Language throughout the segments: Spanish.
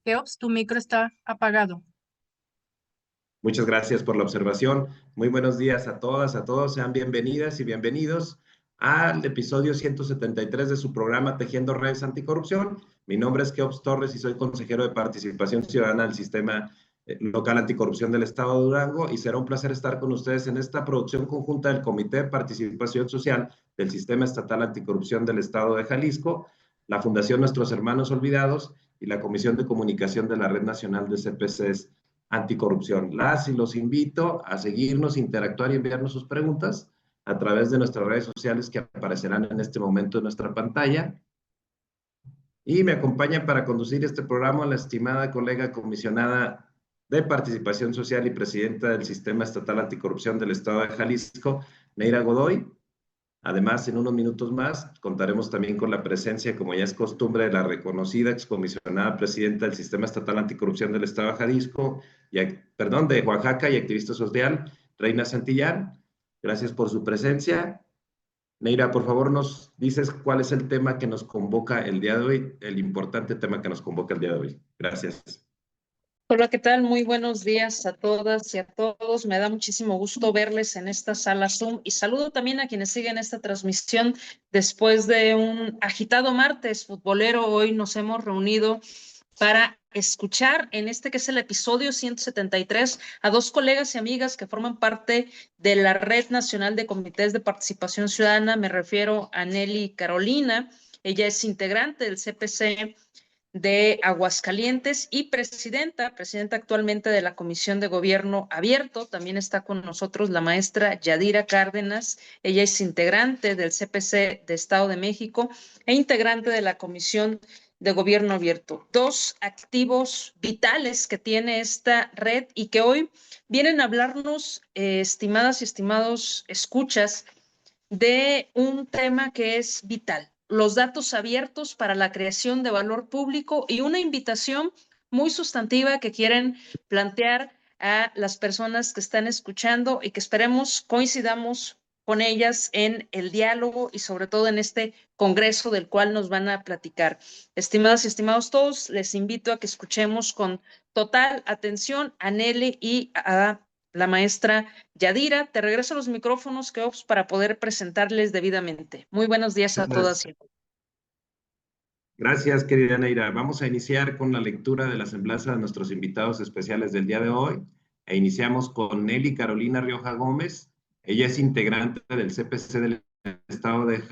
Keops, tu micro está apagado. Muchas gracias por la observación. Muy buenos días a todas, a todos. Sean bienvenidas y bienvenidos al episodio 173 de su programa Tejiendo Redes Anticorrupción. Mi nombre es Keops Torres y soy consejero de Participación Ciudadana del Sistema Local Anticorrupción del Estado de Durango, y será un placer estar con ustedes en esta producción conjunta del Comité de Participación Social del Sistema Estatal Anticorrupción del Estado de Jalisco, la Fundación Nuestros Hermanos Olvidados y la Comisión de Comunicación de la Red Nacional de CPCs Anticorrupción. Las y los invito a seguirnos, interactuar y enviarnos sus preguntas a través de nuestras redes sociales que aparecerán en este momento en nuestra pantalla. Y me acompaña para conducir este programa la estimada colega comisionada de Participación Social y presidenta del Sistema Estatal Anticorrupción del Estado de Jalisco, Neira Godoy. Además, en unos minutos más, contaremos también con la presencia, como ya es costumbre, de la reconocida excomisionada presidenta del Sistema Estatal Anticorrupción del Estado de Jalisco, de Oaxaca y activista social, Reina Santillán. Gracias por su presencia. Neira, por favor, nos dices cuál es el tema que nos convoca el día de hoy, el importante tema que nos convoca el día de hoy. Gracias. Hola, ¿qué tal? Muy buenos días a todas y a todos. Me da muchísimo gusto verles en esta sala Zoom y saludo también a quienes siguen esta transmisión después de un agitado martes futbolero. Hoy nos hemos reunido para escuchar en este que es el episodio 173 a dos colegas y amigas que forman parte de la Red Nacional de Comités de Participación Ciudadana. Me refiero a Nelly Carolina. Ella es integrante del CPC de Aguascalientes y presidenta actualmente de la Comisión de Gobierno Abierto. También está con nosotros la maestra Yadira Cárdenas. Ella es integrante del CPC de Estado de México e integrante de la Comisión de Gobierno Abierto. Dos activos vitales que tiene esta red y que hoy vienen a hablarnos, estimadas y estimados escuchas, de un tema que es vital: los datos abiertos para la creación de valor público, y una invitación muy sustantiva que quieren plantear a las personas que están escuchando y que esperemos coincidamos con ellas en el diálogo y sobre todo en este congreso del cual nos van a platicar. Estimadas y estimados todos, les invito a que escuchemos con total atención a Nelly y a la maestra Yadira. Te regreso los micrófonos, Keops, para poder presentarles debidamente. Muy buenos días a todas y a todos. Gracias, querida Neira. Vamos a iniciar con la lectura de la semblanza de nuestros invitados especiales del día de hoy. Iniciamos con Nelly Carolina Rioja Gómez. Ella es integrante del CPC del Estado de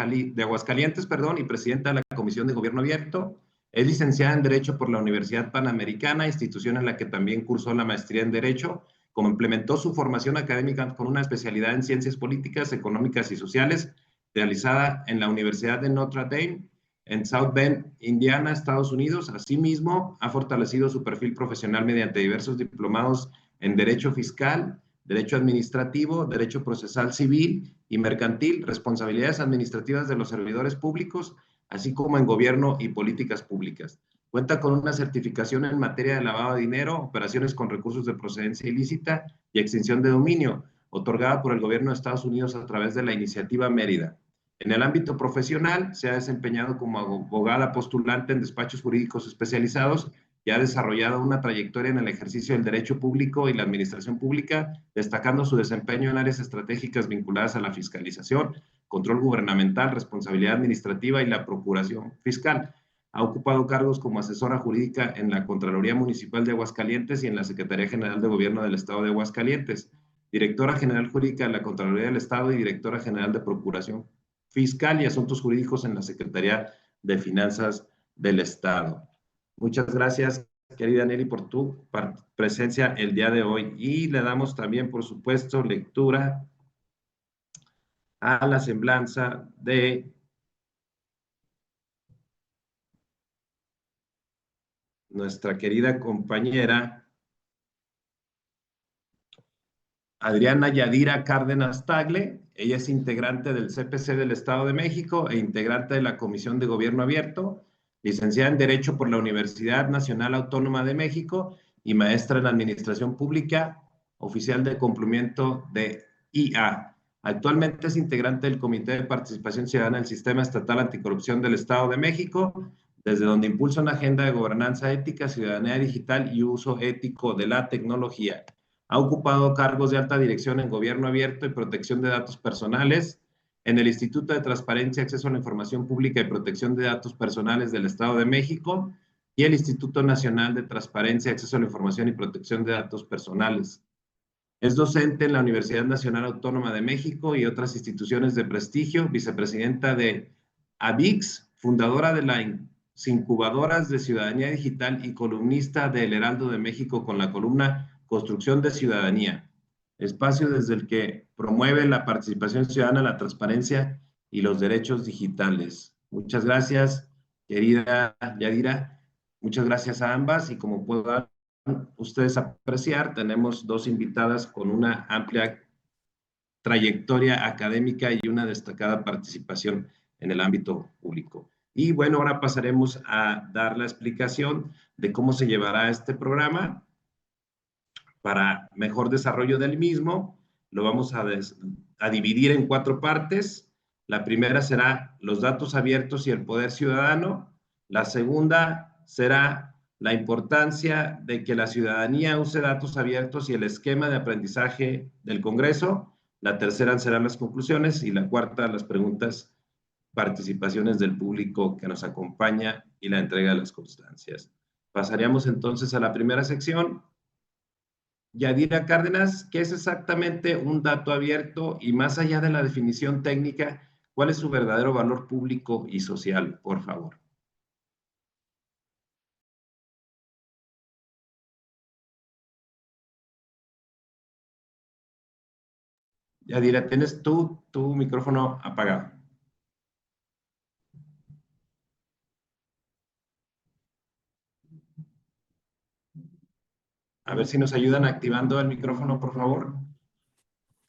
Aguascalientes, y presidenta de la Comisión de Gobierno Abierto. Es licenciada en Derecho por la Universidad Panamericana, institución en la que también cursó la maestría en Derecho. Complementó su formación académica con una especialidad en Ciencias Políticas, Económicas y Sociales, realizada en la Universidad de Notre Dame, en South Bend, Indiana, Estados Unidos. Asimismo, ha fortalecido su perfil profesional mediante diversos diplomados en Derecho Fiscal, Derecho Administrativo, Derecho Procesal Civil y Mercantil, Responsabilidades Administrativas de los Servidores Públicos, así como en Gobierno y Políticas Públicas. Cuenta con una certificación en materia de lavado de dinero, operaciones con recursos de procedencia ilícita y extinción de dominio, otorgada por el Gobierno de Estados Unidos a través de la Iniciativa Mérida. En el ámbito profesional, se ha desempeñado como abogada postulante en despachos jurídicos especializados y ha desarrollado una trayectoria en el ejercicio del derecho público y la administración pública, destacando su desempeño en áreas estratégicas vinculadas a la fiscalización, control gubernamental, responsabilidad administrativa y la procuración fiscal. Ha ocupado cargos como asesora jurídica en la Contraloría Municipal de Aguascalientes y en la Secretaría General de Gobierno del Estado de Aguascalientes, directora general jurídica de la Contraloría del Estado y directora general de Procuración Fiscal y Asuntos Jurídicos en la Secretaría de Finanzas del Estado. Muchas gracias, querida Nelly, por tu presencia el día de hoy. Y le damos también, por supuesto, lectura a la semblanza de nuestra querida compañera Adriana Yadira Cárdenas Tagle. Ella es integrante del CPC del Estado de México e integrante de la Comisión de Gobierno Abierto, licenciada en Derecho por la Universidad Nacional Autónoma de México y maestra en Administración Pública, oficial de cumplimiento de IA. Actualmente es integrante del Comité de Participación Ciudadana del Sistema Estatal Anticorrupción del Estado de México, desde donde impulsa una agenda de gobernanza ética, ciudadanía digital y uso ético de la tecnología. Ha ocupado cargos de alta dirección en Gobierno Abierto y Protección de Datos Personales, en el Instituto de Transparencia, Acceso a la Información Pública y Protección de Datos Personales del Estado de México y el Instituto Nacional de Transparencia, Acceso a la Información y Protección de Datos Personales. Es docente en la Universidad Nacional Autónoma de México y otras instituciones de prestigio, vicepresidenta de AVIX, fundadora de las incubadoras de ciudadanía digital y columnista de El Heraldo de México con la columna Construcción de Ciudadanía, espacio desde el que promueve la participación ciudadana, la transparencia y los derechos digitales. Muchas gracias, querida Yadira. Muchas gracias a ambas y como puedan ustedes apreciar, tenemos dos invitadas con una amplia trayectoria académica y una destacada participación en el ámbito público. Y bueno, ahora pasaremos a dar la explicación de cómo se llevará este programa para mejor desarrollo del mismo. Lo vamos a dividir en 4 partes. La primera será los datos abiertos y el poder ciudadano. La segunda será la importancia de que la ciudadanía use datos abiertos y el esquema de aprendizaje del Congreso. La tercera serán las conclusiones y la cuarta las preguntas, participaciones del público que nos acompaña y la entrega de las constancias. Pasaríamos entonces a la primera sección. Yadira Cárdenas, ¿qué es exactamente un dato abierto? Y más allá de la definición técnica, ¿cuál es su verdadero valor público y social? Por favor. Yadira, tienes tu micrófono apagado. A ver si nos ayudan activando el micrófono, por favor.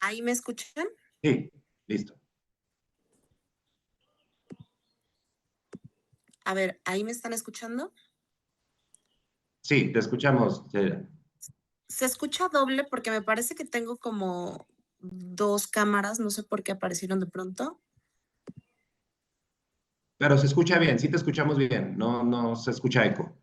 ¿Ahí me escuchan? Sí, listo. A ver, ¿ahí me están escuchando? Sí, te escuchamos, Yadira. Se escucha doble porque me parece que tengo como 2 cámaras, no sé por qué aparecieron de pronto. Pero se escucha bien, sí te escuchamos bien, no se escucha eco.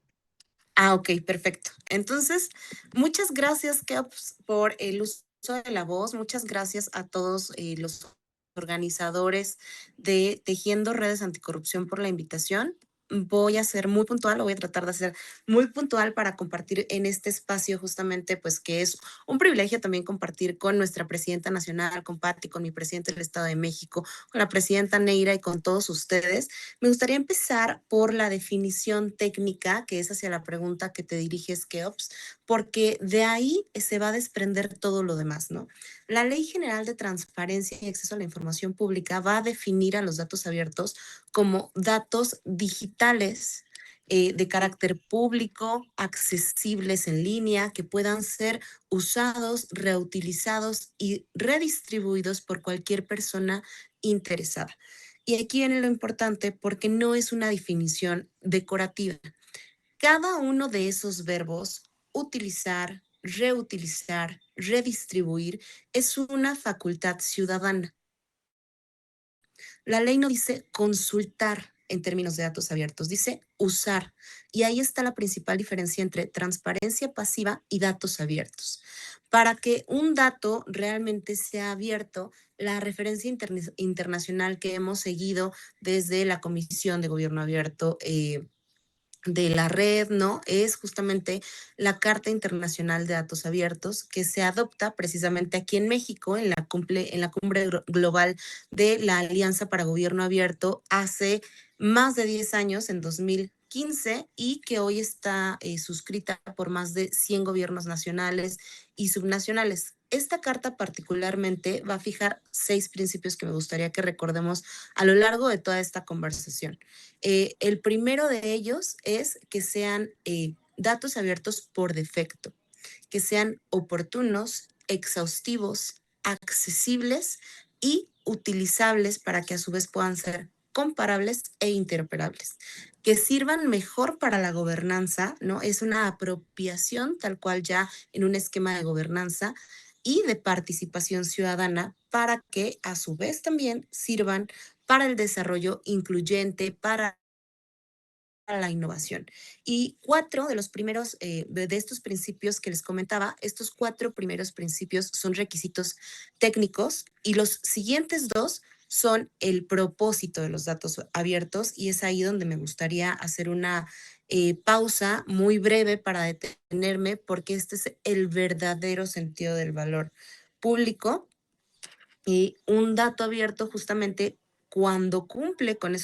Ah, ok, perfecto. Entonces, muchas gracias, Keops, por el uso de la voz. Muchas gracias a todos los organizadores de Tejiendo Redes Anticorrupción por la invitación. Voy a ser muy puntual, o voy a tratar de ser muy puntual para compartir en este espacio justamente, pues que es un privilegio también compartir con nuestra presidenta nacional, con Patti, con mi presidente del Estado de México, con la presidenta Neira y con todos ustedes. Me gustaría empezar por la definición técnica, que es hacia la pregunta que te diriges, Keops, porque de ahí se va a desprender todo lo demás, ¿no? La Ley General de Transparencia y Acceso a la Información Pública va a definir a los datos abiertos como datos digitales de carácter público, accesibles en línea, que puedan ser usados, reutilizados y redistribuidos por cualquier persona interesada. Y aquí viene lo importante porque no es una definición decorativa. Cada uno de esos verbos, utilizar, reutilizar, redistribuir, es una facultad ciudadana. La ley no dice consultar en términos de datos abiertos, dice usar. Y ahí está la principal diferencia entre transparencia pasiva y datos abiertos. Para que un dato realmente sea abierto, la referencia internacional que hemos seguido desde la Comisión de Gobierno Abierto de la red, ¿no? Es justamente la Carta Internacional de Datos Abiertos que se adopta precisamente aquí en México en la cumbre global de la Alianza para Gobierno Abierto hace más de 10 años, en 2015, y que hoy está suscrita por más de 100 gobiernos nacionales y subnacionales. Esta carta particularmente va a fijar 6 principios que me gustaría que recordemos a lo largo de toda esta conversación. El primero de ellos es que sean datos abiertos por defecto, que sean oportunos, exhaustivos, accesibles y utilizables para que a su vez puedan ser comparables e interoperables, que sirvan mejor para la gobernanza, ¿no? Es una apropiación tal cual ya en un esquema de gobernanza y de participación ciudadana para que a su vez también sirvan para el desarrollo incluyente, para la innovación. Y 4 de los primeros de estos principios que les comentaba, estos 4 primeros principios son requisitos técnicos y los siguientes 2 son el propósito de los datos abiertos, y es ahí donde me gustaría hacer una pausa muy breve para detenerme, porque este es el verdadero sentido del valor público. Y un dato abierto justamente cuando cumple con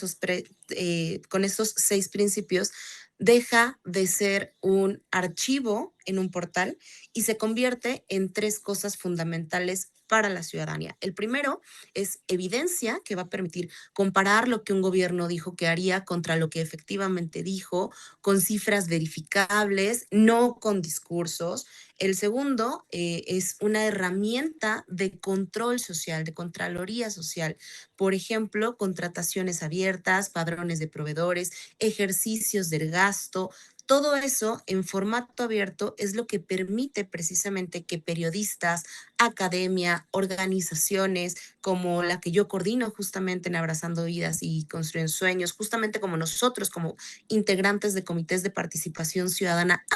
con esos 6 principios, deja de ser un archivo en un portal y se convierte en 3 cosas fundamentales para la ciudadanía. El primero es evidencia, que va a permitir comparar lo que un gobierno dijo que haría contra lo que efectivamente dijo, con cifras verificables, no con discursos. El segundo es una herramienta de control social, de contraloría social. Por ejemplo, contrataciones abiertas, padrones de proveedores, ejercicios del gasto. Todo eso en formato abierto es lo que permite precisamente que periodistas, academia, organizaciones como la que yo coordino justamente en Abrazando Vidas y Construyendo Sueños, justamente como nosotros, como integrantes de comités de participación ciudadana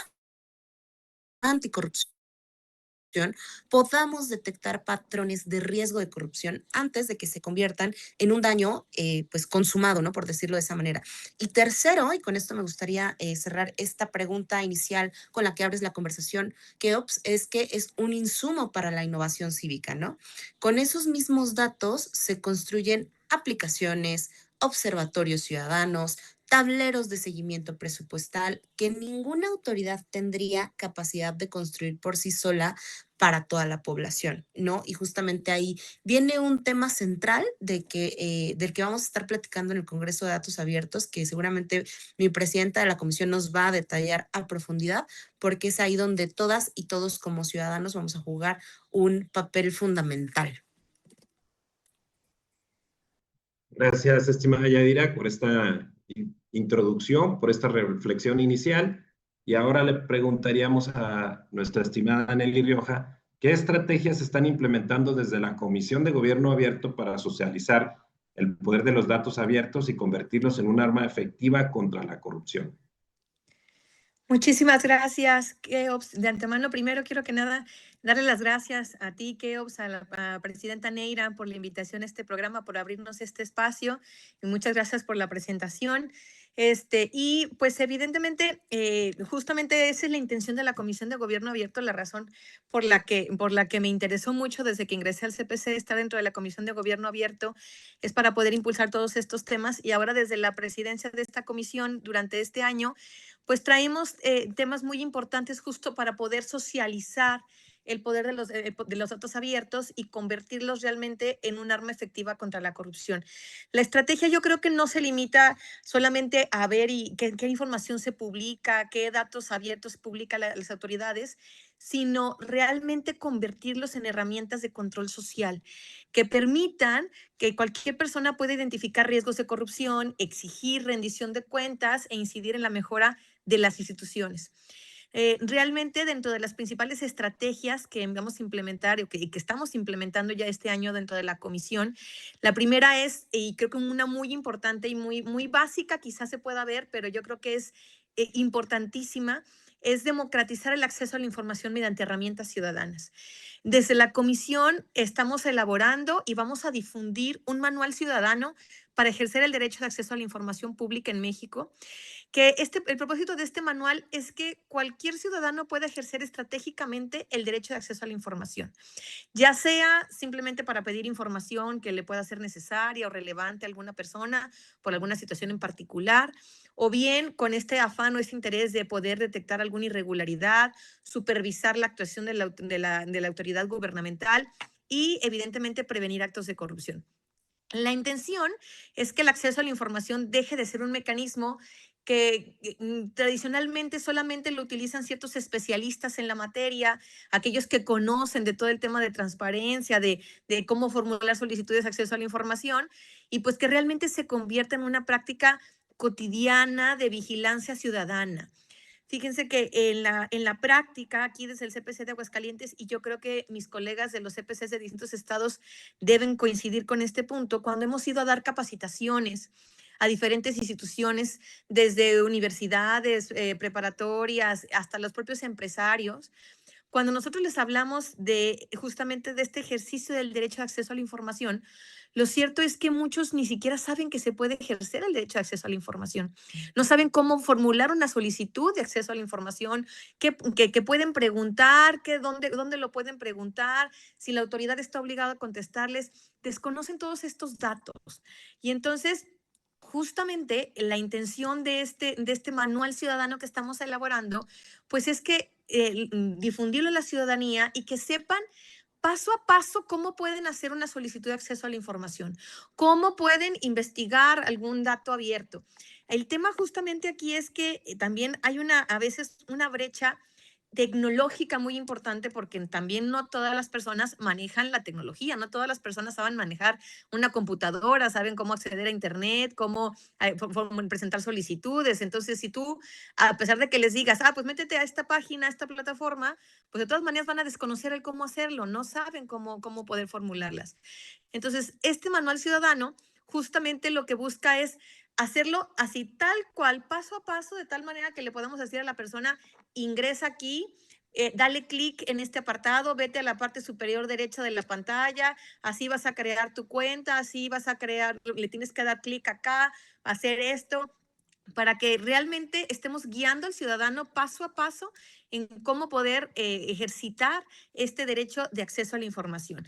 anticorrupción, podamos detectar patrones de riesgo de corrupción antes de que se conviertan en un daño pues consumado, ¿no? Por decirlo de esa manera. Y tercero, y con esto me gustaría cerrar esta pregunta inicial con la que abres la conversación, Keops, es que es un insumo para la innovación cívica, ¿no? Con esos mismos datos se construyen aplicaciones, observatorios ciudadanos, tableros de seguimiento presupuestal que ninguna autoridad tendría capacidad de construir por sí sola para toda la población, ¿no? Y justamente ahí viene un tema central del que vamos a estar platicando en el Congreso de Datos Abiertos, que seguramente mi presidenta de la comisión nos va a detallar a profundidad, porque es ahí donde todas y todos como ciudadanos vamos a jugar un papel fundamental. Gracias, estimada Yadira, por esta introducción, por esta reflexión inicial. Y ahora le preguntaríamos a nuestra estimada Nelly Rioja, ¿qué estrategias se están implementando desde la Comisión de Gobierno Abierto para socializar el poder de los datos abiertos y convertirlos en un arma efectiva contra la corrupción? Muchísimas gracias, Keops. De antemano, primero quiero que nada darle las gracias a ti, Keops, a la presidenta Neira por la invitación a este programa, por abrirnos este espacio, y muchas gracias por la presentación. Y pues evidentemente, justamente esa es la intención de la Comisión de Gobierno Abierto, la razón por la que me interesó mucho desde que ingresé al CPC estar dentro de la Comisión de Gobierno Abierto, es para poder impulsar todos estos temas, y ahora desde la presidencia de esta comisión durante este año, pues traemos temas muy importantes justo para poder socializar el poder de los datos abiertos y convertirlos realmente en un arma efectiva contra la corrupción. La estrategia yo creo que no se limita solamente a ver qué información se publica, qué datos abiertos publican las autoridades, sino realmente convertirlos en herramientas de control social que permitan que cualquier persona pueda identificar riesgos de corrupción, exigir rendición de cuentas e incidir en la mejora de las instituciones. Realmente dentro de las principales estrategias que vamos a implementar y que estamos implementando ya este año dentro de la comisión, la primera es, y creo que una muy importante y muy básica, quizás se pueda ver, pero yo creo que es importantísima, es democratizar el acceso a la información mediante herramientas ciudadanas. Desde la comisión estamos elaborando y vamos a difundir un manual ciudadano para ejercer el derecho de acceso a la información pública en México, que el propósito de este manual es que cualquier ciudadano pueda ejercer estratégicamente el derecho de acceso a la información, ya sea simplemente para pedir información que le pueda ser necesaria o relevante a alguna persona por alguna situación en particular, o bien con este afán o este interés de poder detectar alguna irregularidad, supervisar la actuación de la autoridad gubernamental y evidentemente prevenir actos de corrupción. La intención es que el acceso a la información deje de ser un mecanismo que tradicionalmente solamente lo utilizan ciertos especialistas en la materia, aquellos que conocen de todo el tema de transparencia, de cómo formular solicitudes de acceso a la información, y pues que realmente se convierta en una práctica cotidiana de vigilancia ciudadana. Fíjense que en la práctica, aquí desde el CPC de Aguascalientes, y yo creo que mis colegas de los CPCs de distintos estados deben coincidir con este punto, cuando hemos ido a dar capacitaciones a diferentes instituciones, desde universidades, preparatorias, hasta los propios empresarios, cuando nosotros les hablamos de justamente de este ejercicio del derecho de acceso a la información, lo cierto es que muchos ni siquiera saben que se puede ejercer el derecho de acceso a la información. No saben cómo formular una solicitud de acceso a la información, que pueden preguntar, dónde lo pueden preguntar, si la autoridad está obligada a contestarles. Desconocen todos estos datos. Y entonces, justamente la intención de este manual ciudadano que estamos elaborando, pues es que difundirlo a la ciudadanía y que sepan paso a paso cómo pueden hacer una solicitud de acceso a la información, cómo pueden investigar algún dato abierto. El tema justamente aquí es que también hay a veces una brecha tecnológica muy importante, porque también no todas las personas manejan la tecnología, no todas las personas saben manejar una computadora, saben cómo acceder a internet, cómo presentar solicitudes. Entonces, si tú, a pesar de que les digas, pues métete a esta página, a esta plataforma, pues de todas maneras van a desconocer el cómo hacerlo, no saben cómo poder formularlas. Entonces, este manual ciudadano justamente lo que busca es hacerlo así tal cual, paso a paso, de tal manera que le podamos decir a la persona, ingresa aquí, dale clic en este apartado, vete a la parte superior derecha de la pantalla, así vas a crear tu cuenta, así vas a crear, le tienes que dar clic acá, hacer esto, para que realmente estemos guiando al ciudadano paso a paso en cómo poder ejercitar este derecho de acceso a la información.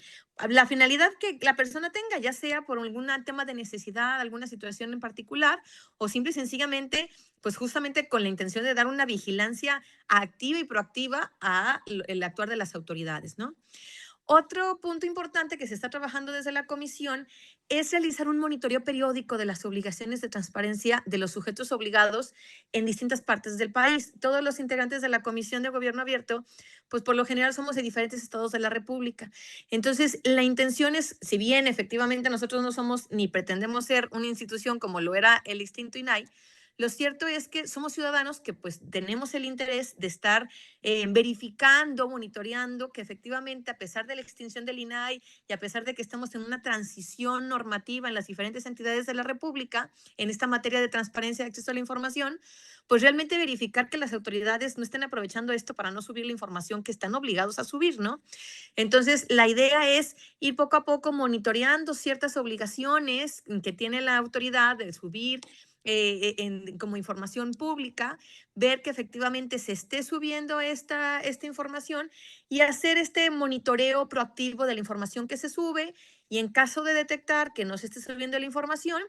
La finalidad que la persona tenga, ya sea por algún tema de necesidad, alguna situación en particular, o simple y sencillamente, pues justamente con la intención de dar una vigilancia activa y proactiva al actuar de las autoridades, ¿no? Otro punto importante que se está trabajando desde la comisión es realizar un monitoreo periódico de las obligaciones de transparencia de los sujetos obligados en distintas partes del país. Todos los integrantes de la Comisión de Gobierno Abierto, pues por lo general somos de diferentes estados de la República. Entonces, la intención es, si bien efectivamente nosotros no somos ni pretendemos ser una institución como lo era el extinto INAI, lo cierto es que somos ciudadanos que pues tenemos el interés de estar verificando, monitoreando que efectivamente, a pesar de la extinción del INAI y a pesar de que estamos en una transición normativa en las diferentes entidades de la República en esta materia de transparencia y acceso a la información, pues realmente verificar que las autoridades no estén aprovechando esto para no subir la información que están obligados a subir, ¿no? Entonces, la idea es ir poco a poco monitoreando ciertas obligaciones que tiene la autoridad de subir como información pública, ver que efectivamente se esté subiendo esta información y hacer este monitoreo proactivo de la información que se sube, y en caso de detectar que no se esté subiendo la información,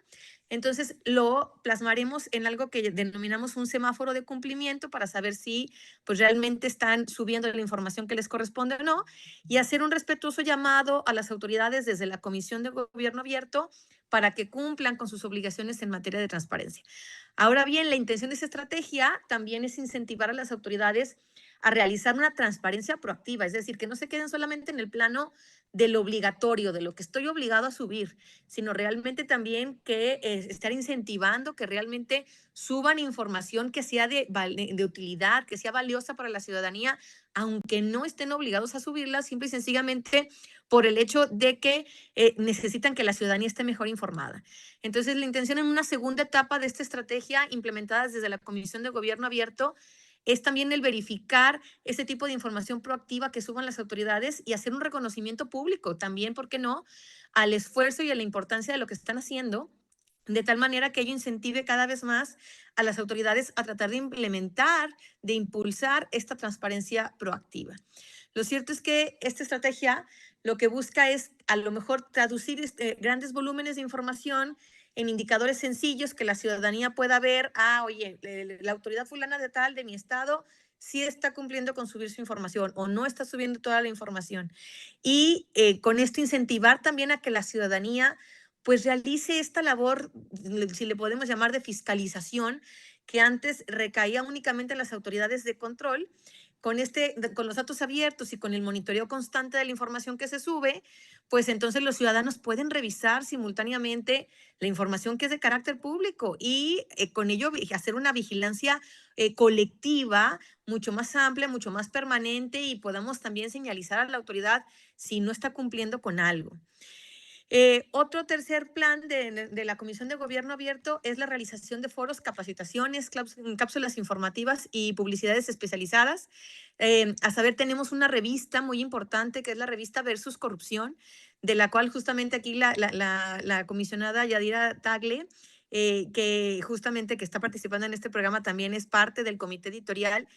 entonces lo plasmaremos en algo que denominamos un semáforo de cumplimiento para saber si pues realmente están subiendo la información que les corresponde o no, y hacer un respetuoso llamado a las autoridades desde la Comisión de Gobierno Abierto para que cumplan con sus obligaciones en materia de transparencia. Ahora bien, la intención de esta estrategia también es incentivar a las autoridades a realizar una transparencia proactiva, es decir, que no se queden solamente en el plano del obligatorio, de lo que estoy obligado a subir, sino realmente también que estar incentivando que realmente suban información que sea de utilidad, que sea valiosa para la ciudadanía, aunque no estén obligados a subirla, simple y sencillamente por el hecho de que necesitan que la ciudadanía esté mejor informada. Entonces, la intención en una segunda etapa de esta estrategia implementada desde la Comisión de Gobierno Abierto es también el verificar este tipo de información proactiva que suban las autoridades y hacer un reconocimiento público también, ¿por qué no?, al esfuerzo y a la importancia de lo que están haciendo, de tal manera que ello incentive cada vez más a las autoridades a tratar de implementar, de impulsar esta transparencia proactiva. Lo cierto es que esta estrategia lo que busca es a lo mejor traducir grandes volúmenes de información en indicadores sencillos que la ciudadanía pueda ver, oye, la autoridad fulana de tal de mi estado sí está cumpliendo con subir su información o no está subiendo toda la información. Y con esto incentivar también a que la ciudadanía pues realice esta labor, si le podemos llamar de fiscalización, que antes recaía únicamente en las autoridades de control. Con los datos abiertos y con el monitoreo constante de la información que se sube, pues entonces los ciudadanos pueden revisar simultáneamente la información que es de carácter público y con ello hacer una vigilancia colectiva mucho más amplia, mucho más permanente, y podamos también señalizar a la autoridad si no está cumpliendo con algo. Otro tercer plan de la Comisión de Gobierno Abierto es la realización de foros, capacitaciones, cápsulas informativas y publicidades especializadas. A saber, tenemos una revista muy importante que es la revista Versus Corrupción, de la cual justamente aquí la comisionada Yadira Tagle, que justamente que está participando en este programa, también es parte del comité editorial,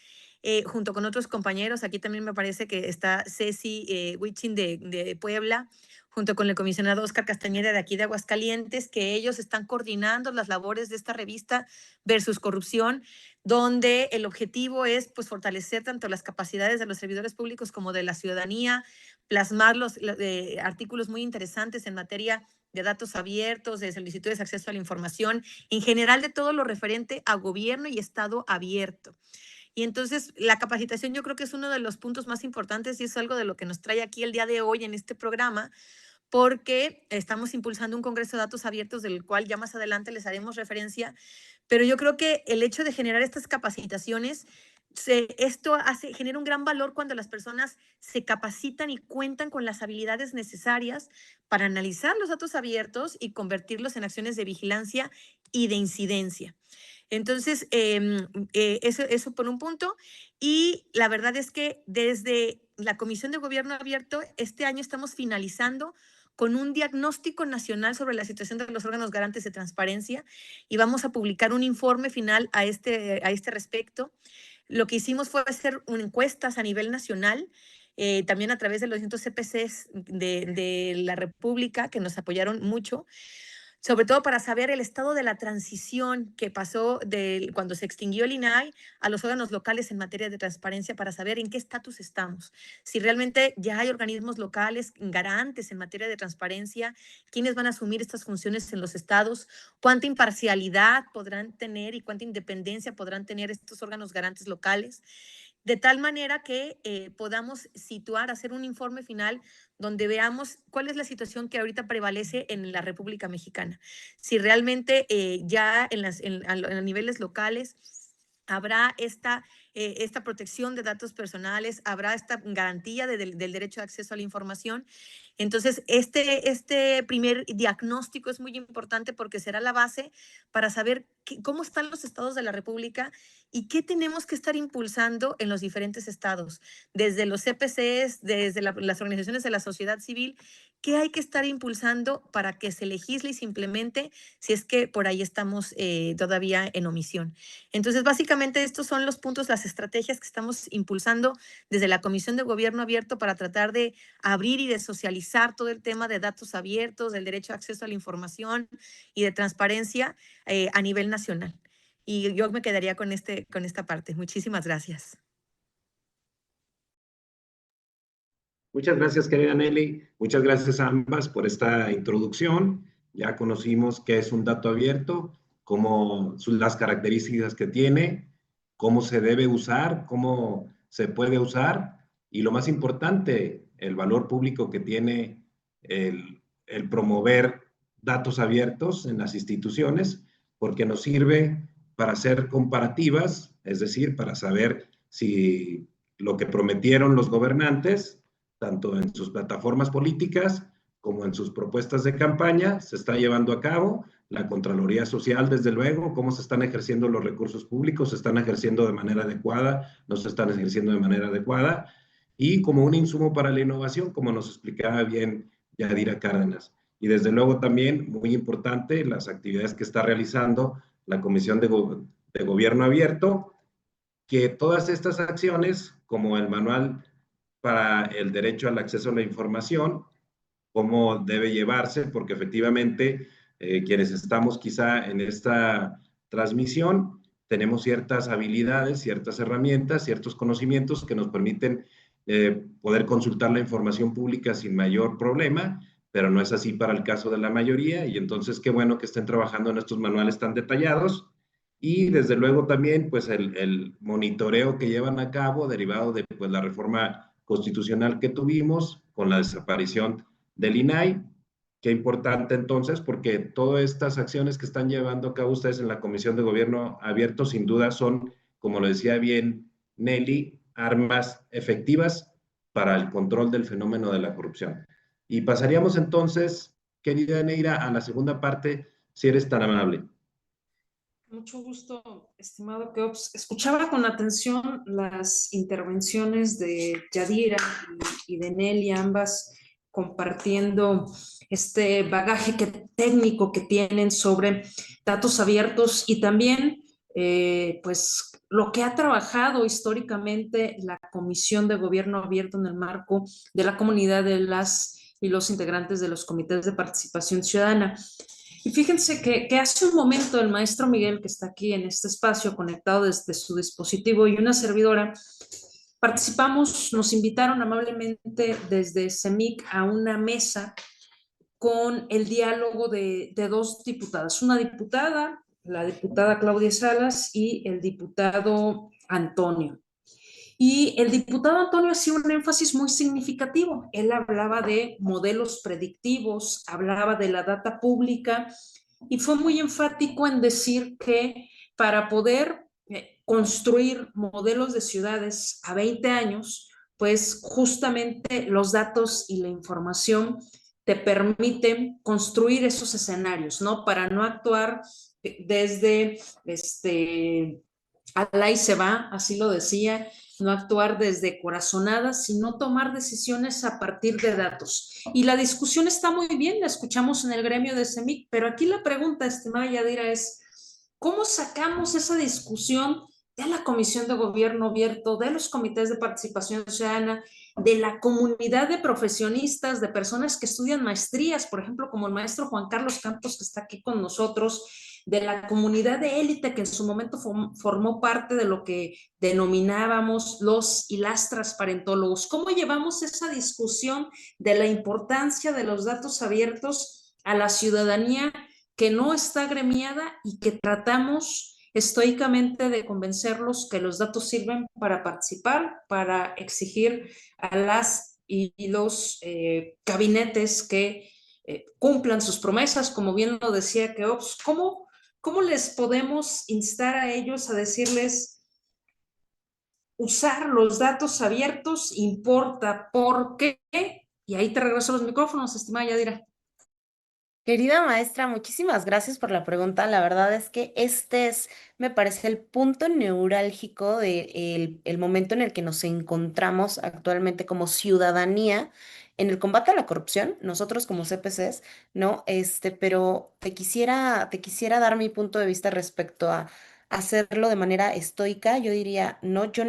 junto con otros compañeros. Aquí también me parece que está Ceci Huichin de Puebla, junto con el comisionado Oscar Castañeda de aquí de Aguascalientes, que ellos están coordinando las labores de esta revista Versus Corrupción, donde el objetivo es pues fortalecer tanto las capacidades de los servidores públicos como de la ciudadanía, plasmar los artículos muy interesantes en materia de datos abiertos, de solicitudes de acceso a la información, en general de todo lo referente a gobierno y Estado abierto. Y entonces la capacitación yo creo que es uno de los puntos más importantes y es algo de lo que nos trae aquí el día de hoy en este programa, porque estamos impulsando un Congreso de Datos Abiertos del cual ya más adelante les haremos referencia, pero yo creo que el hecho de generar estas capacitaciones, genera un gran valor cuando las personas se capacitan y cuentan con las habilidades necesarias para analizar los datos abiertos y convertirlos en acciones de vigilancia y de incidencia. Entonces, eso por un punto. Y la verdad es que desde la Comisión de Gobierno Abierto, este año estamos finalizando con un diagnóstico nacional sobre la situación de los órganos garantes de transparencia y vamos a publicar un informe final a este respecto. Lo que hicimos fue hacer encuestas a nivel nacional, también a través de los distintos CPCs de la República, que nos apoyaron mucho, sobre todo para saber el estado de la transición que pasó cuando se extinguió el INAI a los órganos locales en materia de transparencia, para saber en qué estatus estamos, si realmente ya hay organismos locales garantes en materia de transparencia, quiénes van a asumir estas funciones en los estados, cuánta imparcialidad podrán tener y cuánta independencia podrán tener estos órganos garantes locales, de tal manera que podamos situar, hacer un informe final donde veamos cuál es la situación que ahorita prevalece en la República Mexicana. Si realmente ya a niveles locales habrá esta protección de datos personales, habrá esta garantía del derecho de acceso a la información. Entonces, este primer diagnóstico es muy importante porque será la base para saber cómo están los estados de la República y qué tenemos que estar impulsando en los diferentes estados, desde los CPCs, desde las organizaciones de la sociedad civil, qué hay que estar impulsando para que se legisle y se implemente si es que por ahí estamos todavía en omisión. Entonces, básicamente estos son los puntos, las estrategias que estamos impulsando desde la Comisión de Gobierno Abierto para tratar de abrir y de socializar todo el tema de datos abiertos, del derecho a acceso a la información y de transparencia a nivel nacional. Y yo me quedaría con esta parte. Muchísimas gracias. Muchas gracias, querida Nelly. Muchas gracias a ambas por esta introducción. Ya conocimos qué es un dato abierto, cómo son las características que tiene, cómo se debe usar, cómo se puede usar y lo más importante, el valor público que tiene el promover datos abiertos en las instituciones, porque nos sirve para hacer comparativas, es decir, para saber si lo que prometieron los gobernantes, tanto en sus plataformas políticas como en sus propuestas de campaña, se está llevando a cabo. La Contraloría Social, desde luego, cómo se están ejerciendo los recursos públicos, se están ejerciendo de manera adecuada, no se están ejerciendo de manera adecuada, y como un insumo para la innovación, como nos explicaba bien Yadira Cárdenas. Y desde luego también, muy importante, las actividades que está realizando la Comisión de Gobierno Abierto, que todas estas acciones, como el manual para el derecho al acceso a la información, cómo debe llevarse, porque efectivamente quienes estamos quizá en esta transmisión tenemos ciertas habilidades, ciertas herramientas, ciertos conocimientos que nos permiten poder consultar la información pública sin mayor problema, pero no es así para el caso de la mayoría, y entonces qué bueno que estén trabajando en estos manuales tan detallados. Y desde luego también pues el monitoreo que llevan a cabo derivado de pues, la reforma constitucional que tuvimos con la desaparición del INAI. Qué importante entonces, porque todas estas acciones que están llevando a cabo ustedes en la Comisión de Gobierno Abierto, sin duda son, como lo decía bien Nelly, armas efectivas para el control del fenómeno de la corrupción. Y pasaríamos entonces, querida Neira, a la segunda parte, si eres tan amable. Mucho gusto, estimado Keops. Escuchaba con atención las intervenciones de Yadira y de Nelly, ambas compartiendo este bagaje técnico que tienen sobre datos abiertos y también pues lo que ha trabajado históricamente la Comisión de Gobierno Abierto en el marco de la comunidad de las y los integrantes de los comités de participación ciudadana. Y fíjense que hace un momento el maestro Miguel, que está aquí en este espacio conectado desde su dispositivo, y una servidora, participamos, nos invitaron amablemente desde CEMIC a una mesa con el diálogo de dos diputadas, una diputada, la diputada Claudia Salas, y el diputado Antonio. Y el diputado Antonio hacía un énfasis muy significativo. Él hablaba de modelos predictivos, hablaba de la data pública y fue muy enfático en decir que para poder construir modelos de ciudades a 20 años, pues justamente los datos y la información te permiten construir esos escenarios, ¿no? Para no actuar desde Alá y se va, así lo decía, no actuar desde corazonadas, sino tomar decisiones a partir de datos. Y la discusión está muy bien, la escuchamos en el gremio de CEMIC, pero aquí la pregunta, estimada Yadira, es ¿cómo sacamos esa discusión de la Comisión de Gobierno Abierto, de los comités de participación ciudadana, de la comunidad de profesionistas, de personas que estudian maestrías, por ejemplo, como el maestro Juan Carlos Campos, que está aquí con nosotros, de la comunidad de élite que en su momento formó parte de lo que denominábamos los y las transparentólogos? ¿Cómo llevamos esa discusión de la importancia de los datos abiertos a la ciudadanía que no está gremiada y que tratamos estoicamente de convencerlos que los datos sirven para participar, para exigir a las y los gabinetes que cumplan sus promesas, como bien lo decía Keops? ¿Cómo les podemos instar a ellos a decirles usar los datos abiertos importa? ¿Por qué? Y ahí te regreso los micrófonos, estimada Yadira. Querida maestra, muchísimas gracias por la pregunta. La verdad es que este es, me parece, el punto neurálgico de el momento en el que nos encontramos actualmente como ciudadanía en el combate a la corrupción, nosotros como CPCs, ¿no? Pero te quisiera dar mi punto de vista respecto a hacerlo de manera estoica. Yo diría, no, yo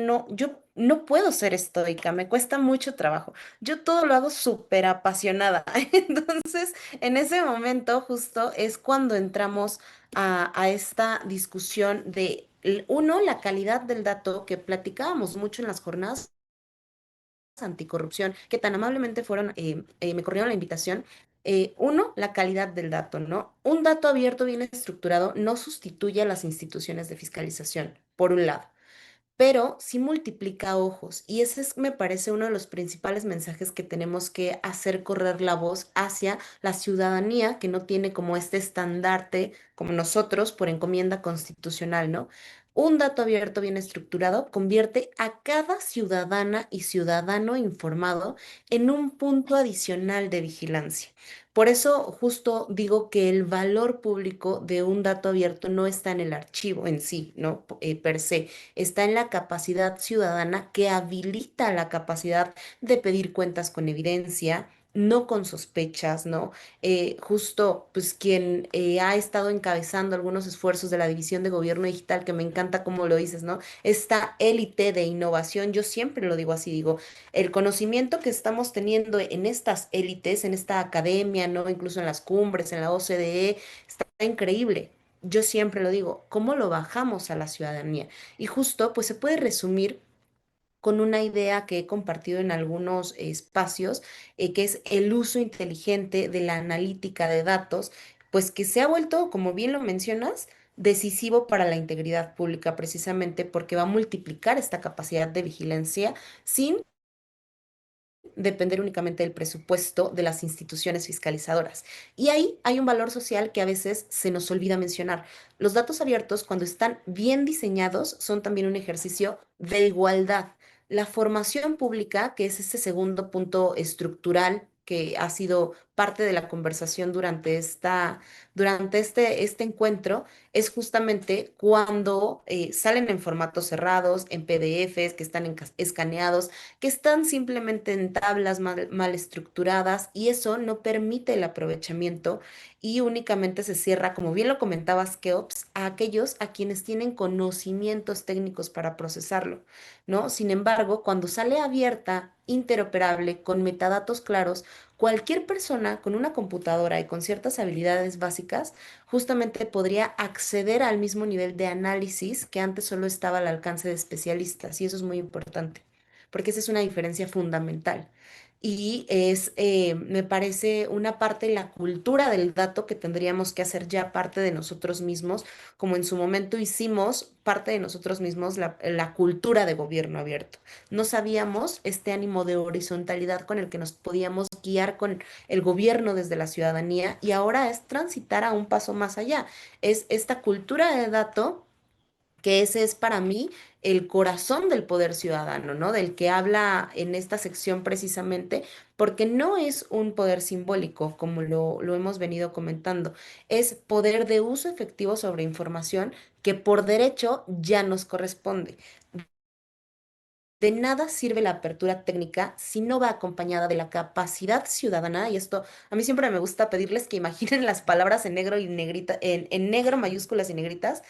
no puedo ser estoica, me cuesta mucho trabajo. Yo todo lo hago súper apasionada. Entonces, en ese momento justo es cuando entramos a esta discusión de, uno, la calidad del dato que platicábamos mucho en las jornadas anticorrupción, que tan amablemente me corrieron la invitación. Uno, la calidad del dato, ¿no? Un dato abierto, bien estructurado, no sustituye a las instituciones de fiscalización, por un lado. pero sí multiplica ojos. Y ese es, me parece, uno de los principales mensajes que tenemos que hacer correr la voz hacia la ciudadanía que no tiene como este estandarte como nosotros por encomienda constitucional, ¿no? Un dato abierto bien estructurado convierte a cada ciudadana y ciudadano informado en un punto adicional de vigilancia. Por eso justo digo que el valor público de un dato abierto no está en el archivo en sí, ¿no? Per se, está en la capacidad ciudadana que habilita la capacidad de pedir cuentas con evidencia, no con sospechas, ¿no? Justo, pues quien ha estado encabezando algunos esfuerzos de la División de Gobierno Digital, que me encanta cómo lo dices, ¿no? Esta élite de innovación, yo siempre lo digo así, digo, el conocimiento que estamos teniendo en estas élites, en esta academia, ¿no? Incluso en las cumbres, en la OCDE, está increíble. Yo siempre lo digo, ¿cómo lo bajamos a la ciudadanía? Y justo, pues se puede resumir con una idea que he compartido en algunos espacios, que es el uso inteligente de la analítica de datos, pues que se ha vuelto, como bien lo mencionas, decisivo para la integridad pública, precisamente porque va a multiplicar esta capacidad de vigilancia sin depender únicamente del presupuesto de las instituciones fiscalizadoras. Y ahí hay un valor social que a veces se nos olvida mencionar. Los datos abiertos, cuando están bien diseñados, son también un ejercicio de igualdad. La formación pública, que es este segundo punto estructural que ha sido parte de la conversación durante este encuentro, es justamente cuando salen en formatos cerrados, en PDFs que están escaneados, que están simplemente en tablas mal estructuradas, y eso no permite el aprovechamiento y únicamente se cierra, como bien lo comentabas, Keops, a aquellos a quienes tienen conocimientos técnicos para procesarlo, ¿no? Sin embargo, cuando sale abierta, interoperable, con metadatos claros, cualquier persona con una computadora y con ciertas habilidades básicas justamente podría acceder al mismo nivel de análisis que antes solo estaba al alcance de especialistas, y eso es muy importante porque esa es una diferencia fundamental. Y es, me parece, una parte de la cultura del dato que tendríamos que hacer ya parte de nosotros mismos, como en su momento hicimos parte de nosotros mismos la cultura de gobierno abierto. No sabíamos este ánimo de horizontalidad con el que nos podíamos guiar con el gobierno desde la ciudadanía, y ahora es transitar a un paso más allá. Es esta cultura de dato, que ese es para mí el corazón del poder ciudadano, ¿no? Del que habla en esta sección precisamente, porque no es un poder simbólico, como lo hemos venido comentando, es poder de uso efectivo sobre información que por derecho ya nos corresponde. De nada sirve la apertura técnica si no va acompañada de la capacidad ciudadana, y esto a mí siempre me gusta pedirles que imaginen las palabras en negro y negrita, en negro, mayúsculas y negritas,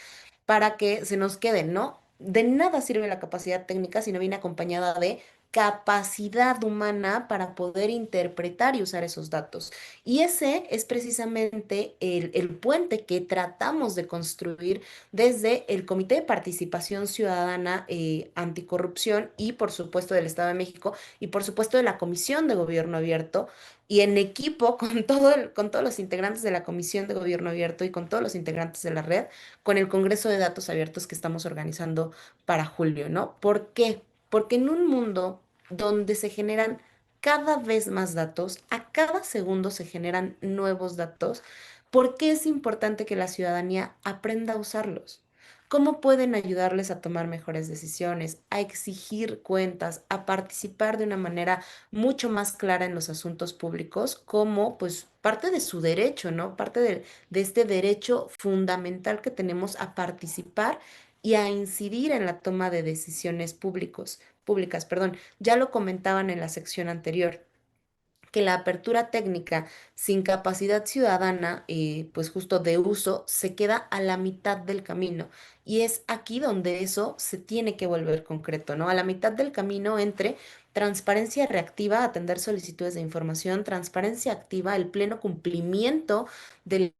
para que se nos queden, ¿no? De nada sirve la capacidad técnica si no viene acompañada de capacidad humana para poder interpretar y usar esos datos. Y ese es precisamente el puente que tratamos de construir desde el Comité de Participación Ciudadana Anticorrupción, y por supuesto del Estado de México, y por supuesto de la Comisión de Gobierno Abierto, y en equipo con con todos los integrantes de la Comisión de Gobierno Abierto y con todos los integrantes de la red, con el Congreso de Datos Abiertos que estamos organizando para julio, ¿no? ¿Por qué? Porque en un mundo donde se generan cada vez más datos, a cada segundo se generan nuevos datos, ¿por qué es importante que la ciudadanía aprenda a usarlos? ¿Cómo pueden ayudarles a tomar mejores decisiones, a exigir cuentas, a participar de una manera mucho más clara en los asuntos públicos como pues parte de su derecho, ¿no? Parte de este derecho fundamental que tenemos a participar y a incidir en la toma de decisiones públicas, perdón. Ya lo comentaban en la sección anterior, que la apertura técnica sin capacidad ciudadana, pues justo de uso, se queda a la mitad del camino. Y es aquí donde eso se tiene que volver concreto, ¿no? A la mitad del camino entre transparencia reactiva, atender solicitudes de información, transparencia activa, el pleno cumplimiento del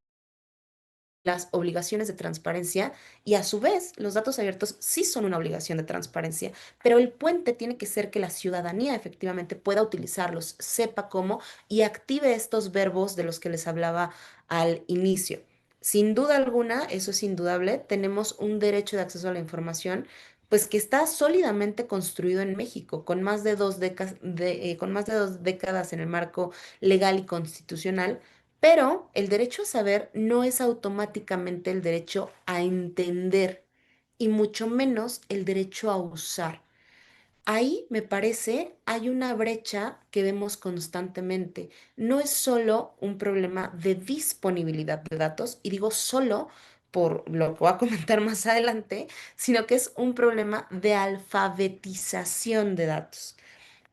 las obligaciones de transparencia, y a su vez los datos abiertos sí son una obligación de transparencia, pero el puente tiene que ser que la ciudadanía efectivamente pueda utilizarlos, sepa cómo y active estos verbos de los que les hablaba al inicio. Sin duda alguna, eso es indudable, tenemos un derecho de acceso a la información, pues que está sólidamente construido en México, con más de con más de 2 décadas en el marco legal y constitucional, pero el derecho a saber no es automáticamente el derecho a entender y mucho menos el derecho a usar. Ahí, me parece, hay una brecha que vemos constantemente. No es solo un problema de disponibilidad de datos, y digo solo por lo que voy a comentar más adelante, sino que es un problema de alfabetización de datos.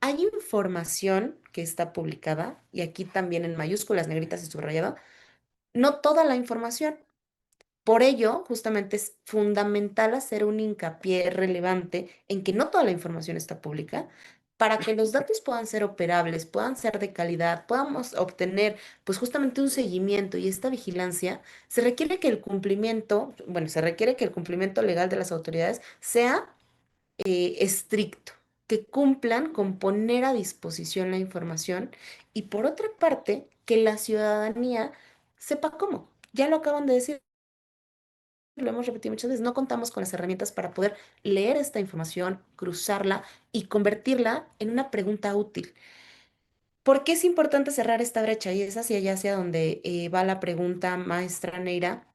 Hay información que está publicada, y aquí también en mayúsculas, negritas y subrayado, no toda la información. Por ello, justamente es fundamental hacer un hincapié relevante en que no toda la información está pública para que los datos puedan ser operables, puedan ser de calidad, podamos obtener pues justamente un seguimiento y esta vigilancia. Se requiere que el cumplimiento, bueno, se requiere que el cumplimiento legal de las autoridades sea estricto, que cumplan con poner a disposición la información y por otra parte, que la ciudadanía sepa cómo. Ya lo acaban de decir, lo hemos repetido muchas veces, no contamos con las herramientas para poder leer esta información, cruzarla y convertirla en una pregunta útil. ¿Por qué es importante cerrar esta brecha? Y es hacia allá, hacia donde va la pregunta, maestra Neira,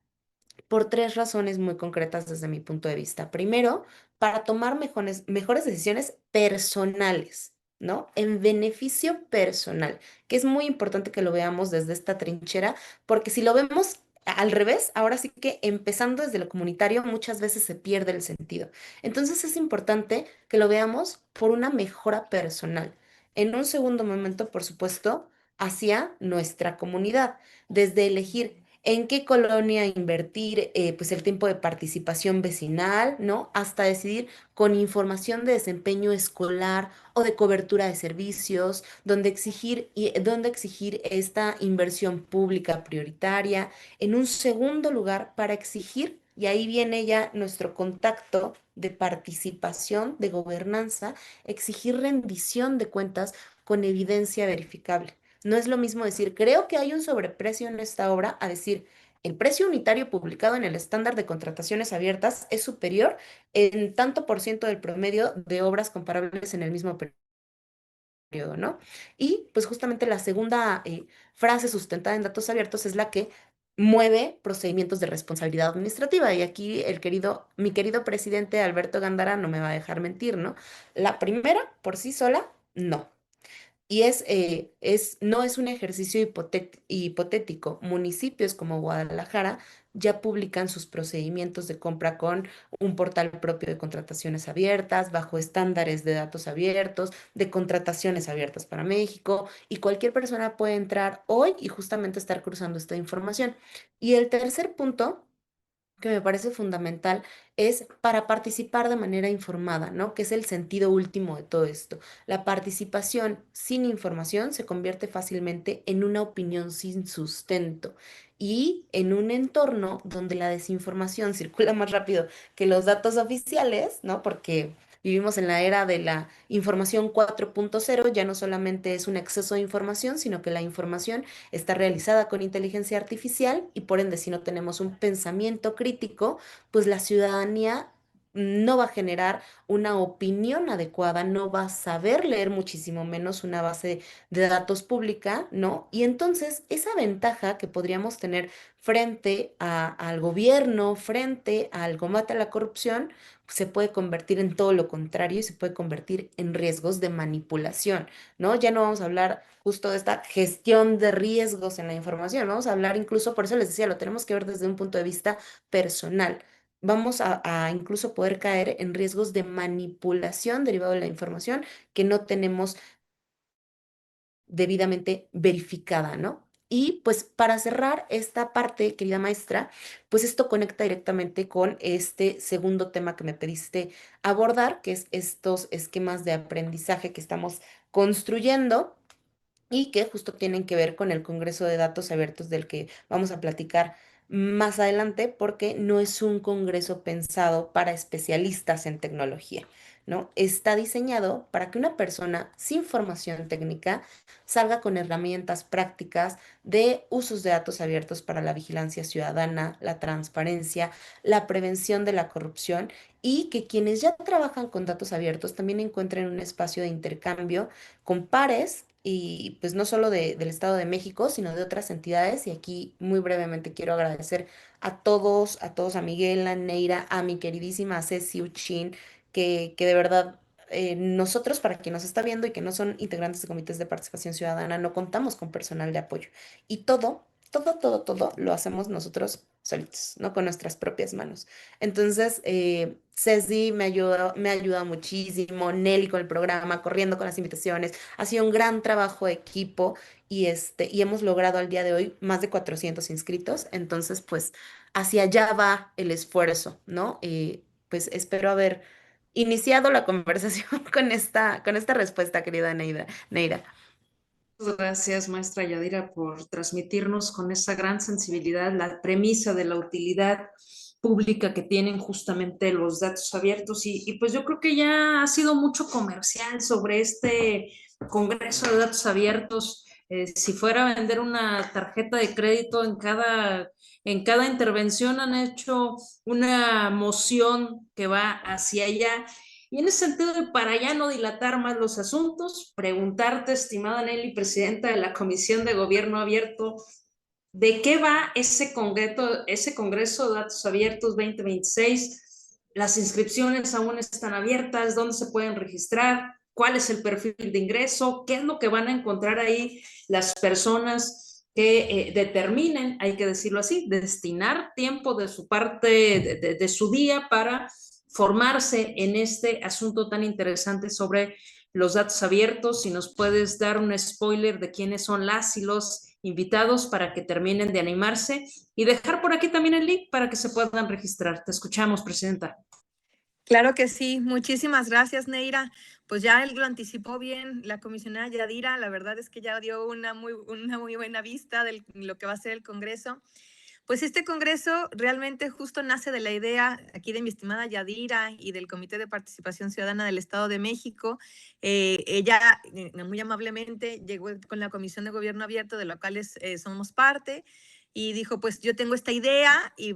por 3 razones muy concretas desde mi punto de vista. Primero, para tomar mejores decisiones personales, ¿no? En beneficio personal, que es muy importante que lo veamos desde esta trinchera, porque si lo vemos al revés, ahora sí que empezando desde lo comunitario, muchas veces se pierde el sentido. Entonces es importante que lo veamos por una mejora personal. En un segundo momento, por supuesto, hacia nuestra comunidad, desde elegir en qué colonia invertir, pues el tiempo de participación vecinal, ¿no? Hasta decidir con información de desempeño escolar o de cobertura de servicios, donde exigir esta inversión pública prioritaria. En un segundo lugar, para exigir, y ahí viene ya nuestro contacto de participación, de gobernanza, exigir rendición de cuentas con evidencia verificable. No es lo mismo decir, creo que hay un sobreprecio en esta obra, a decir, el precio unitario publicado en el estándar de contrataciones abiertas es superior en tanto por ciento del promedio de obras comparables en el mismo periodo, ¿no? Y pues justamente la segunda frase sustentada en datos abiertos es la que mueve procedimientos de responsabilidad administrativa. Y aquí mi querido presidente Alberto Gándara no me va a dejar mentir, ¿no? La primera, por sí sola, no. Y no es un ejercicio hipotético. Municipios como Guadalajara ya publican sus procedimientos de compra con un portal propio de contrataciones abiertas, bajo estándares de datos abiertos, de contrataciones abiertas para México, y cualquier persona puede entrar hoy y justamente estar cruzando esta información. Y el tercer punto que me parece fundamental es para participar de manera informada, ¿no? Que es el sentido último de todo esto. La participación sin información se convierte fácilmente en una opinión sin sustento y en un entorno donde la desinformación circula más rápido que los datos oficiales, ¿no? Porque vivimos en la era de la información 4.0, ya no solamente es un exceso de información, sino que la información está realizada con inteligencia artificial y por ende si no tenemos un pensamiento crítico, pues la ciudadanía no va a generar una opinión adecuada, no va a saber leer muchísimo menos una base de datos pública, ¿no? Y entonces esa ventaja que podríamos tener frente al gobierno, frente al combate a la corrupción, se puede convertir en todo lo contrario y se puede convertir en riesgos de manipulación, ¿no? Ya no vamos a hablar justo de esta gestión de riesgos en la información, vamos a hablar incluso, por eso les decía, lo tenemos que ver desde un punto de vista personal. Vamos a incluso poder caer en riesgos de manipulación derivado de la información que no tenemos debidamente verificada, ¿no? Y pues para cerrar esta parte, querida maestra, pues esto conecta directamente con este segundo tema que me pediste abordar, que es estos esquemas de aprendizaje que estamos construyendo y que justo tienen que ver con el Congreso de Datos Abiertos del que vamos a platicar más adelante, porque no es un congreso pensado para especialistas en tecnología, ¿no? Está diseñado para que una persona sin formación técnica salga con herramientas prácticas de usos de datos abiertos para la vigilancia ciudadana, la transparencia, la prevención de la corrupción y que quienes ya trabajan con datos abiertos también encuentren un espacio de intercambio con pares y pues no solo del Estado de México, sino de otras entidades. Y aquí muy brevemente quiero agradecer a todos, a Miguel, a Neira, a mi queridísima Ceci Uchin, que de verdad nosotros, para quien nos está viendo y que no son integrantes de comités de participación ciudadana, no contamos con personal de apoyo. Y todo lo hacemos nosotros solitos, ¿no? Con nuestras propias manos. Entonces, Ceci me ha ayudado muchísimo, Nelly con el programa, corriendo con las invitaciones. Ha sido un gran trabajo de equipo y hemos logrado al día de hoy más de 400 inscritos. Entonces, pues, hacia allá va el esfuerzo, ¿no? Pues espero haber iniciado la conversación con esta respuesta, querida Neira. Muchas gracias, maestra Yadira, por transmitirnos con esa gran sensibilidad la premisa de la utilidad pública que tienen justamente los datos abiertos. Y pues yo creo que ya ha sido mucho comercial sobre este Congreso de Datos Abiertos. Si fuera a vender una tarjeta de crédito en cada intervención han hecho una moción que va hacia allá. Y en ese sentido, para ya no dilatar más los asuntos, preguntarte, estimada Nelly, presidenta de la Comisión de Gobierno Abierto, ¿de qué va ese Congreso de Datos Abiertos 2026? ¿Las inscripciones aún están abiertas? ¿Dónde se pueden registrar? ¿Cuál es el perfil de ingreso? ¿Qué es lo que van a encontrar ahí las personas que determinen, hay que decirlo así, destinar tiempo de su parte, de su día para formarse en este asunto tan interesante sobre los datos abiertos? Si nos puedes dar un spoiler de quiénes son las y los invitados para que terminen de animarse y dejar por aquí también el link para que se puedan registrar. Te escuchamos, presidenta. Claro que sí, muchísimas gracias, Neira. Pues ya él lo anticipó bien la comisionada Yadira, la verdad es que ya dio una muy buena vista de lo que va a ser el Congreso. Pues este Congreso realmente justo nace de la idea aquí de mi estimada Yadira y del Comité de Participación Ciudadana del Estado de México. Ella muy amablemente llegó con la Comisión de Gobierno Abierto, de la cual somos parte, y dijo, pues yo tengo esta idea y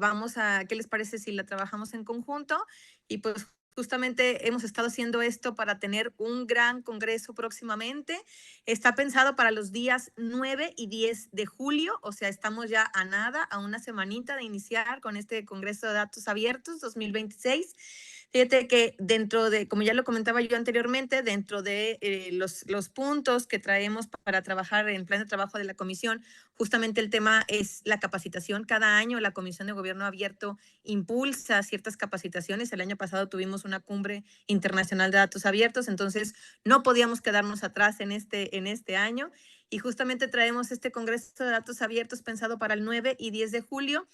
¿qué les parece si la trabajamos en conjunto? Y pues justamente hemos estado haciendo esto para tener un gran congreso próximamente. Está pensado para los días 9 y 10 de julio, o sea, estamos ya a nada, a una semanita de iniciar con este Congreso de Datos Abiertos 2026. Fíjate que dentro de, como ya lo comentaba yo anteriormente, dentro de los puntos que traemos para trabajar en plan de trabajo de la comisión, justamente el tema es la capacitación. Cada año la Comisión de Gobierno Abierto impulsa ciertas capacitaciones. El año pasado tuvimos una cumbre internacional de datos abiertos, entonces no podíamos quedarnos atrás en este año. Y justamente traemos este Congreso de Datos Abiertos pensado para el 9 y 10 de julio.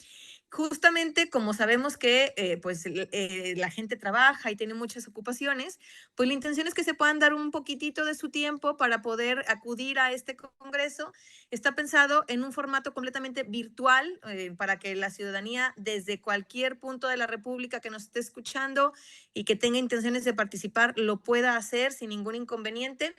Justamente como sabemos que pues la gente trabaja y tiene muchas ocupaciones, pues la intención es que se puedan dar un poquitito de su tiempo para poder acudir a este congreso. Está pensado en un formato completamente virtual para que la ciudadanía desde cualquier punto de la República que nos esté escuchando y que tenga intenciones de participar lo pueda hacer sin ningún inconveniente.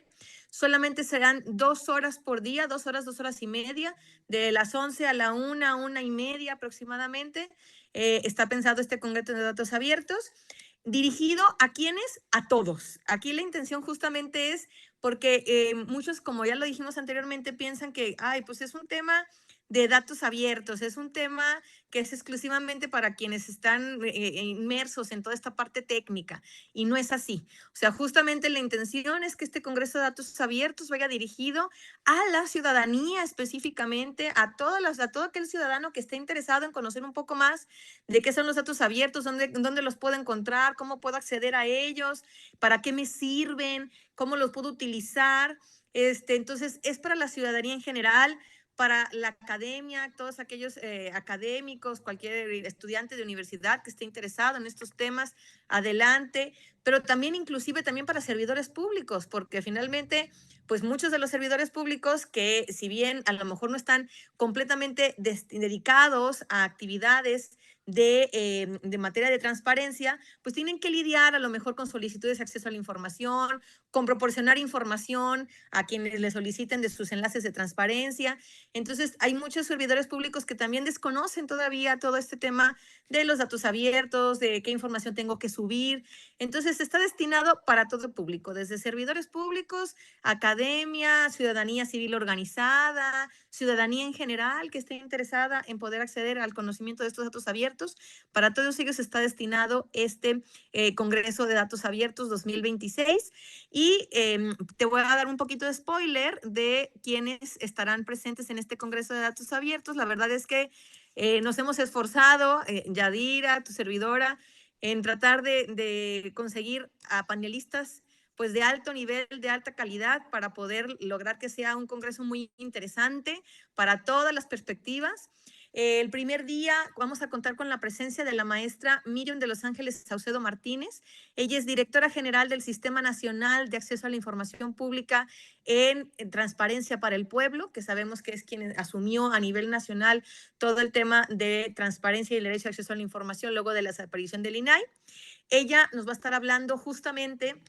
Solamente serán 2 horas por día, 2 horas y media, de las 11 a la 1:30 aproximadamente. Está pensado este Congreso de Datos Abiertos, dirigido ¿a quiénes? A todos. Aquí la intención justamente es porque muchos, como ya lo dijimos anteriormente, piensan que, pues es un tema de datos abiertos, es un tema que es exclusivamente para quienes están inmersos en toda esta parte técnica, y no es así. O sea, justamente la intención es que este Congreso de Datos Abiertos vaya dirigido a la ciudadanía específicamente, a todo aquel ciudadano que esté interesado en conocer un poco más de qué son los datos abiertos, dónde los puedo encontrar, cómo puedo acceder a ellos, para qué me sirven, cómo los puedo utilizar. Entonces, es para la ciudadanía en general, para la academia, todos aquellos académicos, cualquier estudiante de universidad que esté interesado en estos temas, adelante, pero también inclusive también para servidores públicos, porque finalmente, pues muchos de los servidores públicos que si bien a lo mejor no están completamente dedicados a actividades de materia de transparencia, pues tienen que lidiar a lo mejor con solicitudes de acceso a la información, con proporcionar información a quienes le soliciten de sus enlaces de transparencia. Entonces, hay muchos servidores públicos que también desconocen todavía todo este tema de los datos abiertos, de qué información tengo que subir. Entonces, está destinado para todo el público, desde servidores públicos, academia, ciudadanía civil organizada, ciudadanía en general que esté interesada en poder acceder al conocimiento de estos datos abiertos. Para todos ellos está destinado este Congreso de Datos Abiertos 2026. Y te voy a dar un poquito de spoiler de quienes estarán presentes en este Congreso de Datos Abiertos. La verdad es que nos hemos esforzado, Yadira, tu servidora, en tratar de conseguir a panelistas pues de alto nivel, de alta calidad, para poder lograr que sea un congreso muy interesante para todas las perspectivas. El primer día vamos a contar con la presencia de la maestra Miriam de Los Ángeles Saucedo Martínez. Ella es directora general del Sistema Nacional de Acceso a la Información Pública en Transparencia para el Pueblo, que sabemos que es quien asumió a nivel nacional todo el tema de transparencia y el derecho a acceso a la información luego de la desaparición del INAI. Ella nos va a estar hablando justamente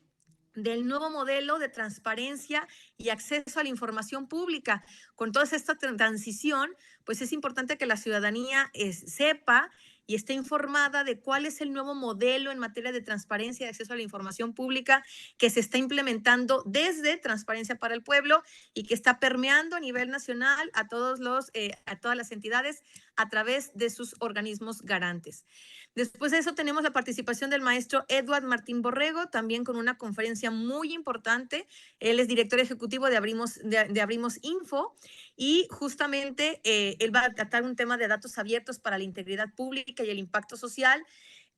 del nuevo modelo de transparencia y acceso a la información pública. Con toda esta transición, pues es importante que la ciudadanía sepa y esté informada de cuál es el nuevo modelo en materia de transparencia y acceso a la información pública que se está implementando desde Transparencia para el Pueblo y que está permeando a nivel nacional a todas las entidades a través de sus organismos garantes. Después de eso tenemos la participación del maestro Edward Martín Borrego, también con una conferencia muy importante. Él es director ejecutivo de Abrimos Info y justamente él va a tratar un tema de datos abiertos para la integridad pública y el impacto social.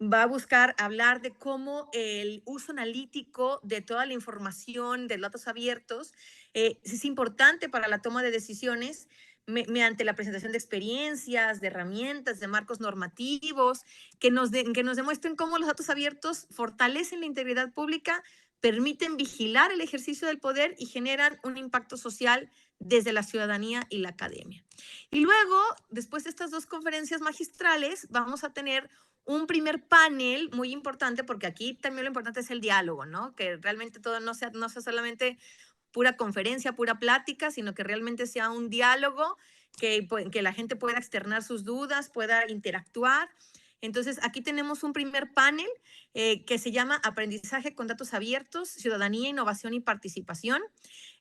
Va a buscar hablar de cómo el uso analítico de toda la información de datos abiertos es importante para la toma de decisiones mediante la presentación de experiencias, de herramientas, de marcos normativos, que nos demuestren cómo los datos abiertos fortalecen la integridad pública, permiten vigilar el ejercicio del poder y generan un impacto social desde la ciudadanía y la academia. Y luego, después de estas dos conferencias magistrales, vamos a tener un primer panel muy importante, porque aquí también lo importante es el diálogo, ¿no? Que realmente todo no sea solamente pura conferencia, pura plática, sino que realmente sea un diálogo, que la gente pueda externar sus dudas, pueda interactuar. Entonces, aquí tenemos un primer panel que se llama Aprendizaje con Datos Abiertos, Ciudadanía, Innovación y Participación.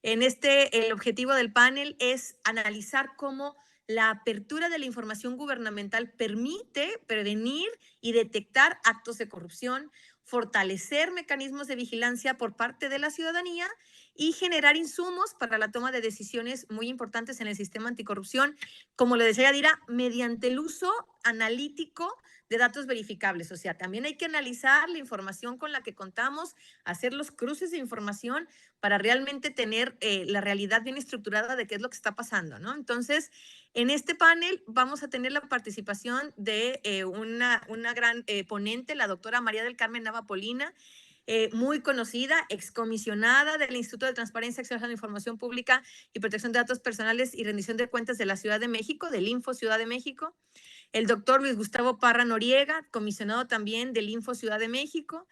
El objetivo del panel es analizar cómo la apertura de la información gubernamental permite prevenir y detectar actos de corrupción, fortalecer mecanismos de vigilancia por parte de la ciudadanía y generar insumos para la toma de decisiones muy importantes en el sistema anticorrupción, como le decía Yadira, mediante el uso analítico de datos verificables. O sea, también hay que analizar la información con la que contamos, hacer los cruces de información para realmente tener la realidad bien estructurada de qué es lo que está pasando, ¿no? Entonces, en este panel vamos a tener la participación de una gran ponente, la doctora María del Carmen Nava Polina, muy conocida, excomisionada del Instituto de Transparencia, Acceso a la Información Pública y Protección de Datos Personales y Rendición de Cuentas de la Ciudad de México, del Info Ciudad de México. El doctor Luis Gustavo Parra Noriega, comisionado también del Info Ciudad de México.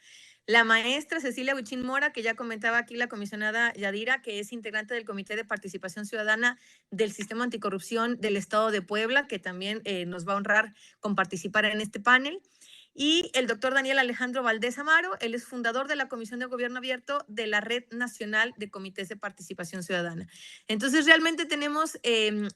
La maestra Cecilia Huichín Mora, que ya comentaba aquí la comisionada Yadira, que es integrante del Comité de Participación Ciudadana del Sistema Anticorrupción del Estado de Puebla, que también nos va a honrar con participar en este panel. Y el doctor Daniel Alejandro Valdés Amaro, él es fundador de la Comisión de Gobierno Abierto de la Red Nacional de Comités de Participación Ciudadana. Entonces, realmente tenemos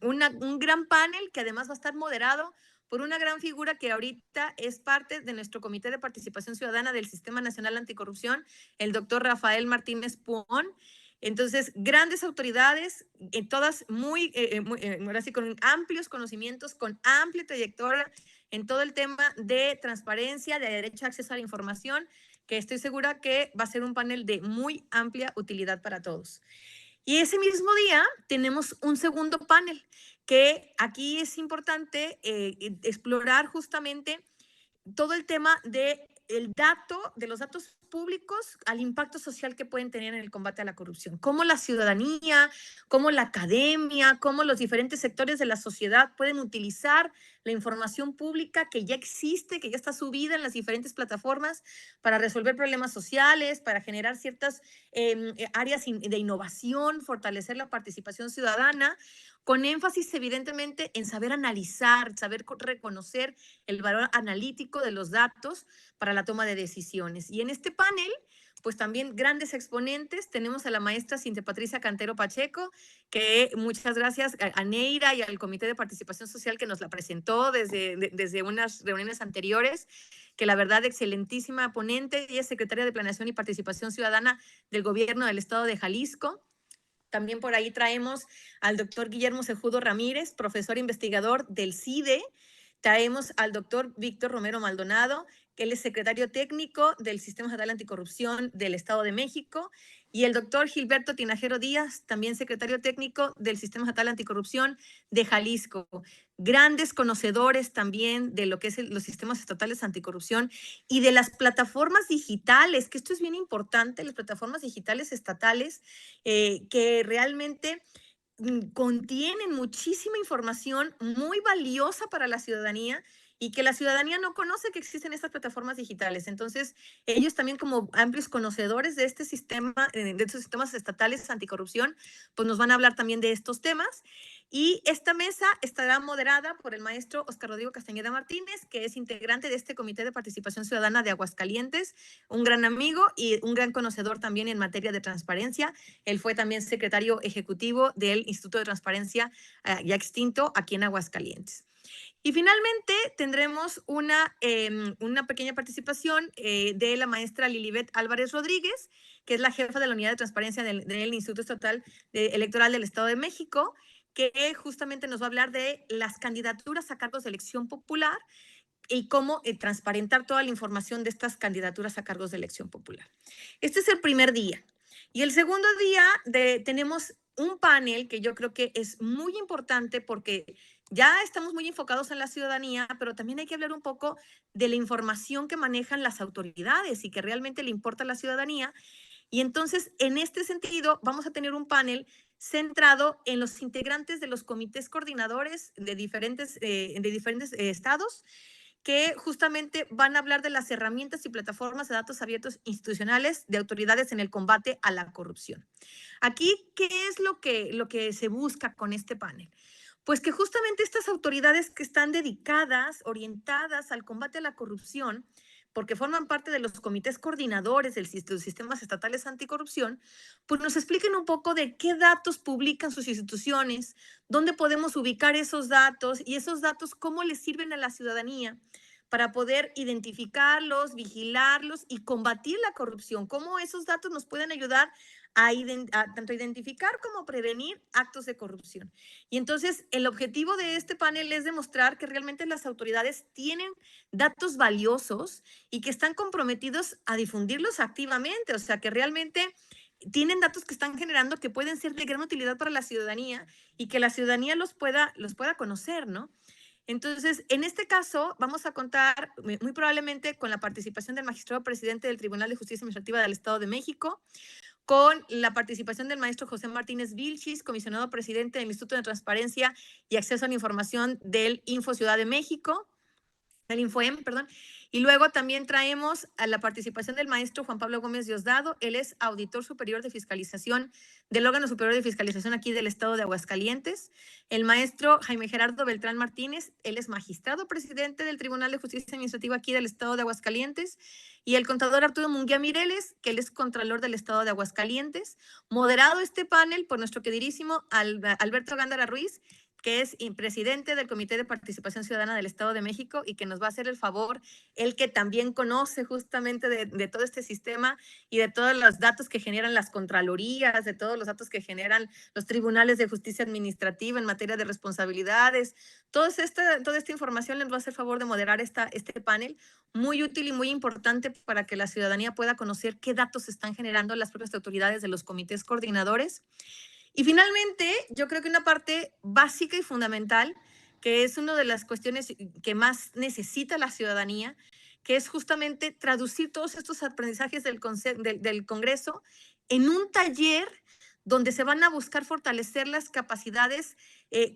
un gran panel que además va a estar moderado por una gran figura que ahorita es parte de nuestro Comité de Participación Ciudadana del Sistema Nacional Anticorrupción, el doctor Rafael Martínez Puón. Entonces, grandes autoridades, todas ahora sí, con amplios conocimientos, con amplia trayectoria en todo el tema de transparencia, de derecho a acceso a la información, que estoy segura que va a ser un panel de muy amplia utilidad para todos. Y ese mismo día tenemos un segundo panel, que aquí es importante explorar justamente todo el tema de los datos públicos al impacto social que pueden tener en el combate a la corrupción. Cómo la ciudadanía, cómo la academia, cómo los diferentes sectores de la sociedad pueden utilizar la información pública que ya existe, que ya está subida en las diferentes plataformas para resolver problemas sociales, para generar ciertas áreas de innovación, fortalecer la participación ciudadana, con énfasis evidentemente en saber analizar, saber reconocer el valor analítico de los datos para la toma de decisiones. Y en este panel, pues también grandes exponentes. Tenemos a la maestra Cintia Patricia Cantero Pacheco, que muchas gracias a Neira y al Comité de Participación Social que nos la presentó desde unas reuniones anteriores, que la verdad excelentísima ponente. Ella es secretaria de Planeación y Participación Ciudadana del Gobierno del Estado de Jalisco. También por ahí traemos al doctor Guillermo Cejudo Ramírez, profesor investigador del CIDE. Traemos al doctor Víctor Romero Maldonado, que él es secretario técnico del Sistema Estatal Anticorrupción del Estado de México, y el doctor Gilberto Tinajero Díaz, también secretario técnico del Sistema Estatal Anticorrupción de Jalisco. Grandes conocedores también de lo que es los sistemas estatales anticorrupción y de las plataformas digitales, que esto es bien importante, las plataformas digitales estatales, que realmente contienen muchísima información muy valiosa para la ciudadanía y que la ciudadanía no conoce que existen estas plataformas digitales. Entonces, ellos también como amplios conocedores de este sistema, de estos sistemas estatales anticorrupción, pues nos van a hablar también de estos temas. Y esta mesa estará moderada por el maestro Oscar Rodrigo Castañeda Martínez, que es integrante de este Comité de Participación Ciudadana de Aguascalientes, un gran amigo y un gran conocedor también en materia de transparencia. Él fue también secretario ejecutivo del Instituto de Transparencia ya extinto aquí en Aguascalientes. Y finalmente tendremos una pequeña participación de la maestra Lilibet Álvarez Rodríguez, que es la jefa de la Unidad de Transparencia del Instituto Estatal Electoral del Estado de México, que justamente nos va a hablar de las candidaturas a cargos de elección popular y cómo transparentar toda la información de estas candidaturas a cargos de elección popular. Este es el primer día. Y el segundo día tenemos un panel que yo creo que es muy importante porque ya estamos muy enfocados en la ciudadanía, pero también hay que hablar un poco de la información que manejan las autoridades y que realmente le importa a la ciudadanía. Y entonces, en este sentido, vamos a tener un panel centrado en los integrantes de los comités coordinadores de diferentes estados, que justamente van a hablar de las herramientas y plataformas de datos abiertos institucionales de autoridades en el combate a la corrupción. Aquí, ¿qué es lo que se busca con este panel? Pues que justamente estas autoridades que están dedicadas, orientadas al combate a la corrupción, porque forman parte de los comités coordinadores de los sistemas estatales anticorrupción, pues nos expliquen un poco de qué datos publican sus instituciones, dónde podemos ubicar esos datos y esos datos cómo les sirven a la ciudadanía para poder identificarlos, vigilarlos y combatir la corrupción, cómo esos datos nos pueden ayudar a tanto identificar como prevenir actos de corrupción. Y entonces el objetivo de este panel es demostrar que realmente las autoridades tienen datos valiosos y que están comprometidos a difundirlos activamente, o sea, que realmente tienen datos que están generando que pueden ser de gran utilidad para la ciudadanía y que la ciudadanía los pueda conocer, ¿no? Entonces, en este caso, vamos a contar muy probablemente con la participación del magistrado presidente del Tribunal de Justicia Administrativa del Estado de México, con la participación del maestro José Martínez Vilchis, comisionado presidente del Instituto de Transparencia y Acceso a la Información del Info Ciudad de México, del INFOEM, perdón. Y luego también traemos a la participación del maestro Juan Pablo Gómez Diosdado. Él es auditor superior de fiscalización del órgano superior de fiscalización aquí del estado de Aguascalientes. El maestro Jaime Gerardo Beltrán Martínez, él es magistrado presidente del Tribunal de Justicia Administrativa aquí del estado de Aguascalientes. Y el contador Arturo Munguía Mireles, que él es contralor del estado de Aguascalientes. Moderado este panel por nuestro queridísimo Alberto Gándara Ruiz, que es presidente del Comité de Participación Ciudadana del Estado de México y que nos va a hacer el favor, él que también conoce justamente de todo este sistema y de todos los datos que generan las contralorías, de todos los datos que generan los tribunales de justicia administrativa en materia de responsabilidades. Toda esta información les va a hacer favor de moderar este panel, muy útil y muy importante para que la ciudadanía pueda conocer qué datos están generando las propias autoridades de los comités coordinadores. Y finalmente, yo creo que una parte básica y fundamental, que es una de las cuestiones que más necesita la ciudadanía, que es justamente traducir todos estos aprendizajes del Congreso en un taller donde se van a buscar fortalecer las capacidades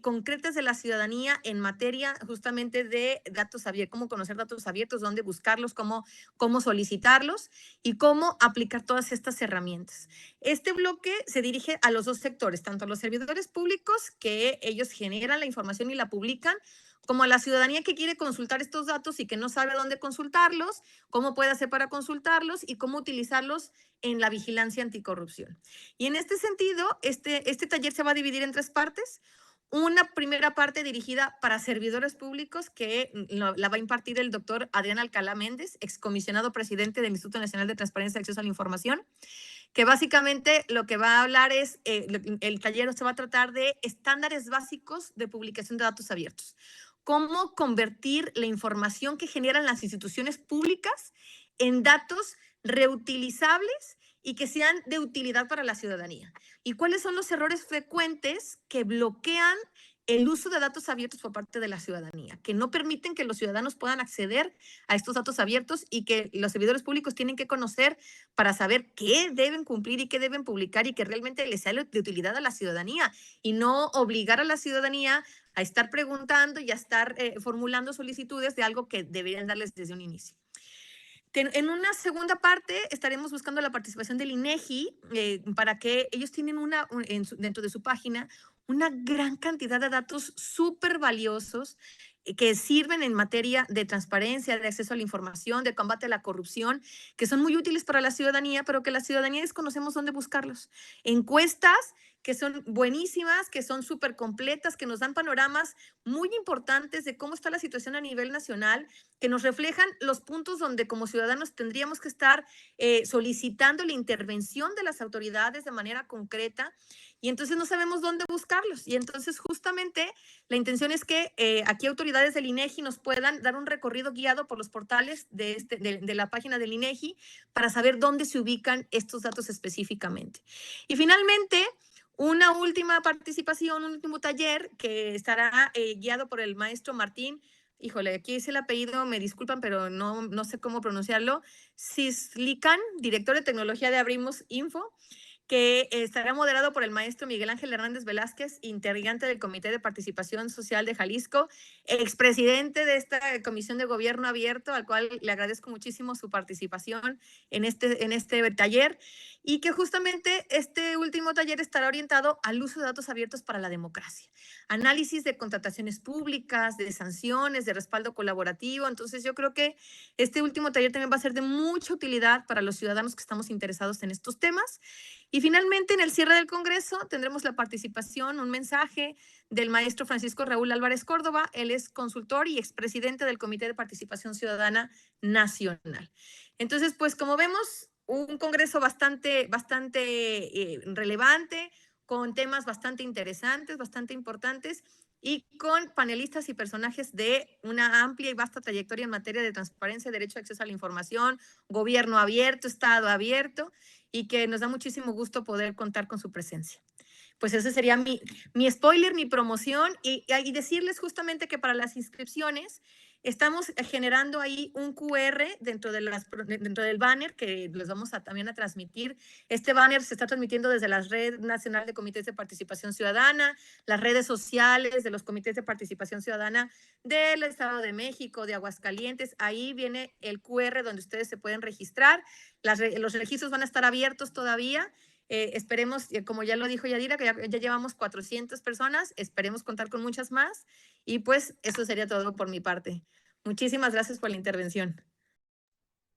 concretas de la ciudadanía en materia justamente de datos abiertos, cómo conocer datos abiertos, dónde buscarlos, cómo solicitarlos y cómo aplicar todas estas herramientas. Este bloque se dirige a los dos sectores, tanto a los servidores públicos, que ellos generan la información y la publican, como a la ciudadanía que quiere consultar estos datos y que no sabe dónde consultarlos, cómo puede hacer para consultarlos y cómo utilizarlos en la vigilancia anticorrupción. Y en este sentido, este taller se va a dividir en 3 partes. Una primera parte dirigida para servidores públicos que la va a impartir el doctor Adrián Alcalá Méndez, excomisionado presidente del Instituto Nacional de Transparencia y Acceso a la Información, que básicamente lo que va a hablar es, el taller se va a tratar de estándares básicos de publicación de datos abiertos. Cómo convertir la información que generan las instituciones públicas en datos reutilizables y que sean de utilidad para la ciudadanía. ¿Y cuáles son los errores frecuentes que bloquean el uso de datos abiertos por parte de la ciudadanía, que no permiten que los ciudadanos puedan acceder a estos datos abiertos y que los servidores públicos tienen que conocer para saber qué deben cumplir y qué deben publicar y que realmente les sea de utilidad a la ciudadanía y no obligar a la ciudadanía a estar preguntando y a estar formulando solicitudes de algo que deberían darles desde un inicio? En una segunda parte estaremos buscando la participación del INEGI para que ellos tienen dentro de su página una gran cantidad de datos súper valiosos que sirven en materia de transparencia, de acceso a la información, de combate a la corrupción, que son muy útiles para la ciudadanía, pero que la ciudadanía desconocemos dónde buscarlos. Encuestas que son buenísimas, que son súper completas, que nos dan panoramas muy importantes de cómo está la situación a nivel nacional, que nos reflejan los puntos donde como ciudadanos tendríamos que estar solicitando la intervención de las autoridades de manera concreta, y entonces no sabemos dónde buscarlos. Y entonces justamente la intención es que aquí autoridades del INEGI nos puedan dar un recorrido guiado por los portales de la página del INEGI para saber dónde se ubican estos datos específicamente. Y finalmente, una última participación, un último taller que estará guiado por el maestro Martín. Híjole, aquí es el apellido, me disculpan, pero no sé cómo pronunciarlo. Cislican, director de tecnología de Abrimos Info, que estará moderado por el maestro Miguel Ángel Hernández Velázquez, integrante del Comité de Participación Social de Jalisco, expresidente de esta Comisión de Gobierno Abierto, al cual le agradezco muchísimo su participación en este taller, y que justamente este último taller estará orientado al uso de datos abiertos para la democracia, análisis de contrataciones públicas, de sanciones, de respaldo colaborativo. Entonces yo creo que este último taller también va a ser de mucha utilidad para los ciudadanos que estamos interesados en estos temas. Y finalmente, en el cierre del Congreso, tendremos la participación, un mensaje del maestro Francisco Raúl Álvarez Córdoba. Él es consultor y expresidente del Comité de Participación Ciudadana Nacional. Entonces, pues como vemos, un Congreso bastante relevante, con temas bastante interesantes, bastante importantes, y con panelistas y personajes de una amplia y vasta trayectoria en materia de transparencia, derecho a acceso a la información, gobierno abierto, Estado abierto, y que nos da muchísimo gusto poder contar con su presencia. Pues ese sería mi spoiler, mi promoción, y decirles justamente que para las inscripciones estamos generando ahí un QR dentro del banner que los vamos también a transmitir. Este banner se está transmitiendo desde la Red Nacional de Comités de Participación Ciudadana, las redes sociales de los comités de participación ciudadana del Estado de México, de Aguascalientes. Ahí viene el QR donde ustedes se pueden registrar. Los registros van a estar abiertos todavía. Esperemos, como ya lo dijo Yadira, que ya llevamos 400 personas, esperemos contar con muchas más, y pues eso sería todo por mi parte. Muchísimas gracias por la intervención.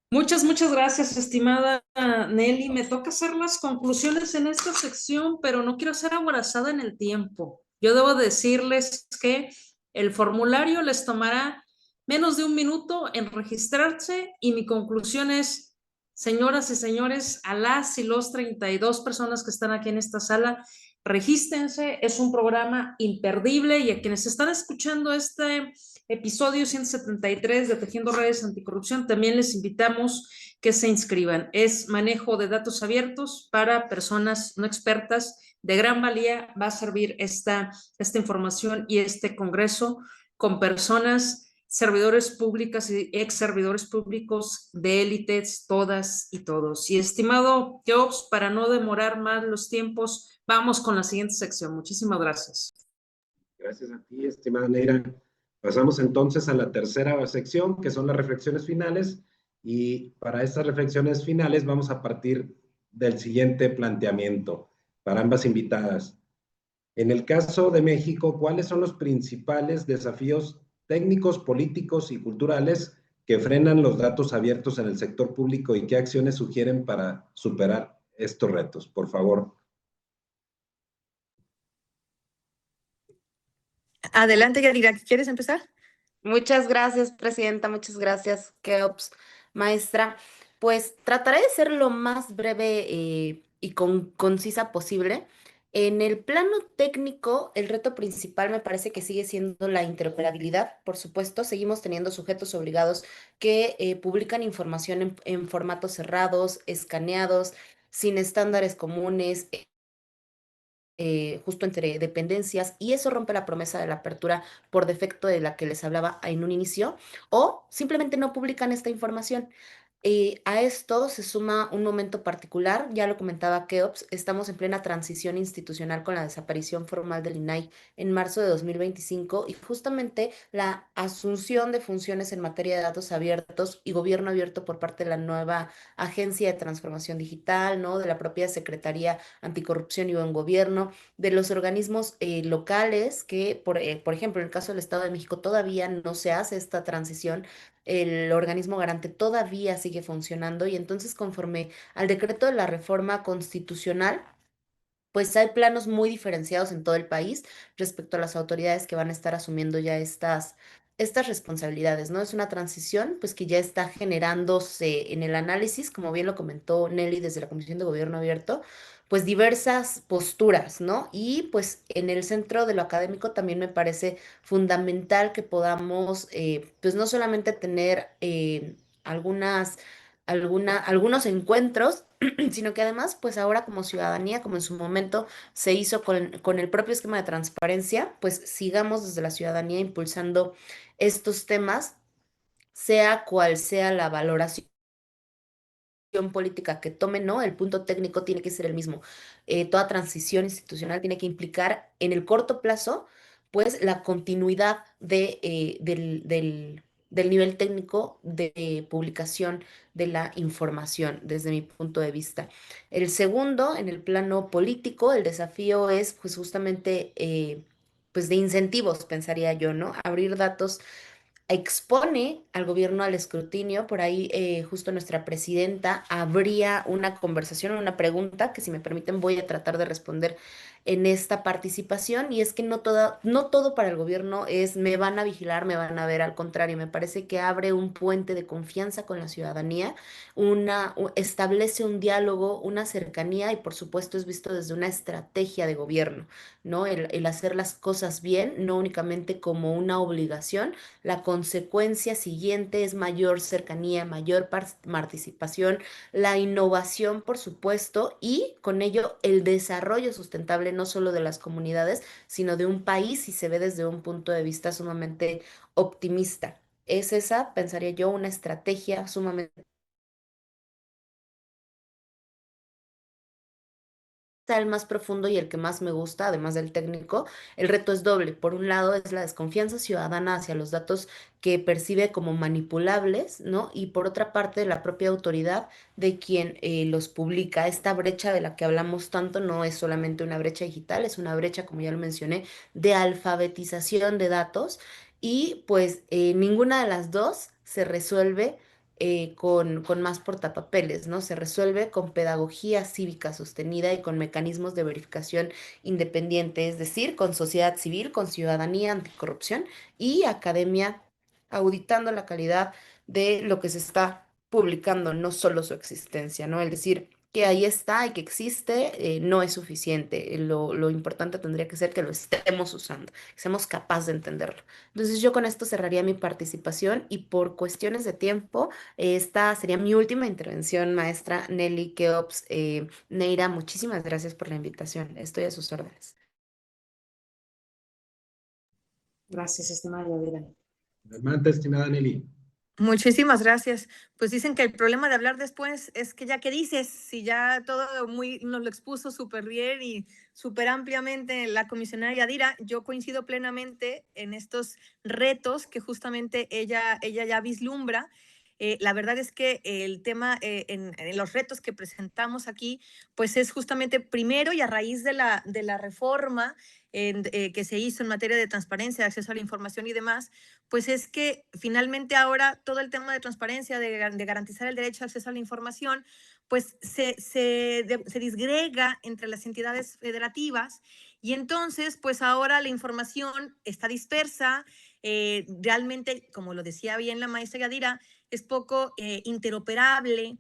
Muchas gracias, estimada Nelly. Me toca hacer las conclusiones en esta sección, pero no quiero ser aborazada en el tiempo. Yo debo decirles que el formulario les tomará menos de 1 minuto en registrarse, y mi conclusión es: señoras y señores, a las y los 32 personas que están aquí en esta sala, regístrense. Es un programa imperdible, y a quienes están escuchando este episodio 173 de Tejiendo Redes Anticorrupción, también les invitamos que se inscriban. Es manejo de datos abiertos para personas no expertas, de gran valía. Va a servir esta información y este congreso con personas servidores públicas y ex servidores públicos de élites, todas y todos. Y estimado Jobs, para no demorar más los tiempos, vamos con la siguiente sección. Muchísimas gracias. Gracias a ti, estimada Neira. Pasamos entonces a la tercera sección, que son las reflexiones finales. Y para estas reflexiones finales vamos a partir del siguiente planteamiento para ambas invitadas. En el caso de México, ¿cuáles son los principales desafíos técnicos, políticos y culturales que frenan los datos abiertos en el sector público y qué acciones sugieren para superar estos retos? Por favor. Adelante, Yadira, ¿quieres empezar? Muchas gracias, presidenta. Muchas gracias, Keops, maestra. Pues trataré de ser lo más breve y concisa posible. En el plano técnico, el reto principal me parece que sigue siendo la interoperabilidad. Por supuesto, seguimos teniendo sujetos obligados que publican información en formatos cerrados, escaneados, sin estándares comunes, justo entre dependencias, y eso rompe la promesa de la apertura por defecto de la que les hablaba en un inicio, o simplemente no publican esta información. A esto se suma un momento particular, ya lo comentaba Keops, estamos en plena transición institucional con la desaparición formal del INAI en marzo de 2025 y justamente la asunción de funciones en materia de datos abiertos y gobierno abierto por parte de la nueva Agencia de Transformación Digital, ¿no? De la propia Secretaría Anticorrupción y Buen Gobierno, de los organismos locales que, por ejemplo, en el caso del Estado de México todavía no se hace esta transición, el organismo garante todavía sigue funcionando y entonces conforme al decreto de la reforma constitucional, pues hay planos muy diferenciados en todo el país respecto a las autoridades que van a estar asumiendo ya estas responsabilidades, ¿no? Es una transición, pues que ya está generándose en el análisis, como bien lo comentó Nelly desde la Comisión de Gobierno Abierto, pues diversas posturas, ¿no? Y pues en el centro de lo académico también me parece fundamental que podamos, pues no solamente tener algunos encuentros, sino que además, pues ahora como ciudadanía, como en su momento se hizo con el propio esquema de transparencia, pues sigamos desde la ciudadanía impulsando estos temas, sea cual sea la valoración política que tome, ¿no? El punto técnico tiene que ser el mismo. Toda transición institucional tiene que implicar en el corto plazo, pues, la continuidad del nivel técnico de publicación de la información, desde mi punto de vista. El segundo, en el plano político, el desafío es, pues, justamente, pues, de incentivos, pensaría yo, ¿no? Abrir datos expone al gobierno al escrutinio. Por ahí justo nuestra presidenta habría una conversación, una pregunta que si me permiten voy a tratar de responder en esta participación y es que no todo para el gobierno es me van a vigilar, me van a ver, al contrario, me parece que abre un puente de confianza con la ciudadanía, establece un diálogo, una cercanía y por supuesto es visto desde una estrategia de gobierno, ¿no? El hacer las cosas bien, no únicamente como una obligación. La consecuencia siguiente es mayor cercanía, mayor participación, la innovación, por supuesto, y con ello el desarrollo sustentable no solo de las comunidades, sino de un país y se ve desde un punto de vista sumamente optimista. Es esa, pensaría yo, una estrategia sumamente el más profundo y el que más me gusta, además del técnico. El reto es doble. Por un lado es la desconfianza ciudadana hacia los datos que percibe como manipulables, ¿no? Y por otra parte, la propia autoridad de quien los publica. Esta brecha de la que hablamos tanto no es solamente una brecha digital, es una brecha, como ya lo mencioné, de alfabetización de datos y pues ninguna de las dos se resuelve con más portapapeles, ¿no? Se resuelve con pedagogía cívica sostenida y con mecanismos de verificación independiente, es decir, con sociedad civil, con ciudadanía anticorrupción y academia auditando la calidad de lo que se está publicando, no solo su existencia, ¿no? Es decir, que ahí está y que existe, no es suficiente. Lo importante tendría que ser que lo estemos usando, que seamos capaces de entenderlo. Entonces yo con esto cerraría mi participación y por cuestiones de tiempo, esta sería mi última intervención, maestra Nelly Keops. Neira, muchísimas gracias por la invitación. Estoy a sus órdenes. Gracias, estimada Yadira. Adelante, estimada Nelly. Muchísimas gracias. Pues dicen que el problema de hablar después es que ya que dices, si ya todo nos lo expuso súper bien y súper ampliamente la comisionada Yadira, yo coincido plenamente en estos retos que justamente ella ya vislumbra. La verdad es que el tema en los retos que presentamos aquí, pues es justamente primero y a raíz de la reforma que se hizo en materia de transparencia, de acceso a la información y demás, pues es que finalmente ahora todo el tema de transparencia, de garantizar el derecho a acceso a la información, pues se disgrega entre las entidades federativas y entonces, pues ahora la información está dispersa, realmente, como lo decía bien la maestra Yadira, es poco interoperable.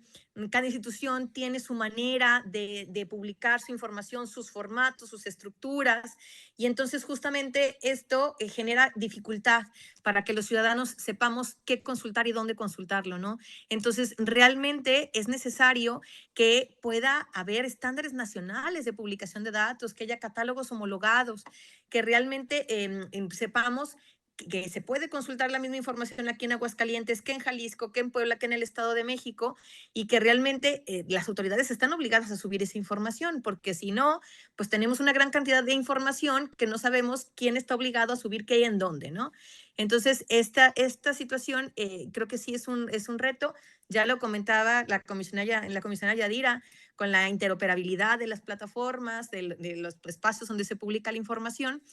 Cada institución tiene su manera de publicar su información, sus formatos, sus estructuras, y entonces justamente esto genera dificultad para que los ciudadanos sepamos qué consultar y dónde consultarlo, ¿no? Entonces, realmente es necesario que pueda haber estándares nacionales de publicación de datos, que haya catálogos homologados, que realmente sepamos que se puede consultar la misma información aquí en Aguascalientes, que en Jalisco, que en Puebla, que en el Estado de México, y que realmente las autoridades están obligadas a subir esa información, porque si no, pues tenemos una gran cantidad de información que no sabemos quién está obligado a subir qué y en dónde, ¿no? Entonces, esta situación creo que sí es un reto. Ya lo comentaba la comisionada Yadira, con la interoperabilidad de las plataformas, de los espacios donde se publica la información.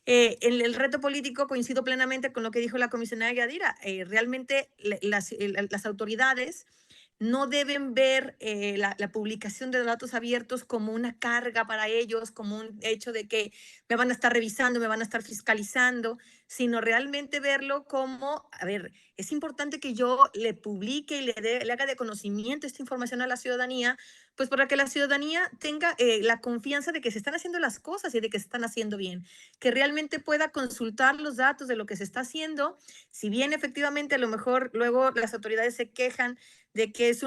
En el reto político coincido plenamente con lo que dijo la comisionada Yadira. Realmente las autoridades no deben ver la publicación de datos abiertos como una carga para ellos, como un hecho de que me van a estar revisando, me van a estar fiscalizando, sino realmente verlo como, a ver, es importante que yo le publique y le haga de conocimiento esta información a la ciudadanía, pues para que la ciudadanía tenga la confianza de que se están haciendo las cosas y de que se están haciendo bien, que realmente pueda consultar los datos de lo que se está haciendo, si bien efectivamente a lo mejor luego las autoridades se quejan de que es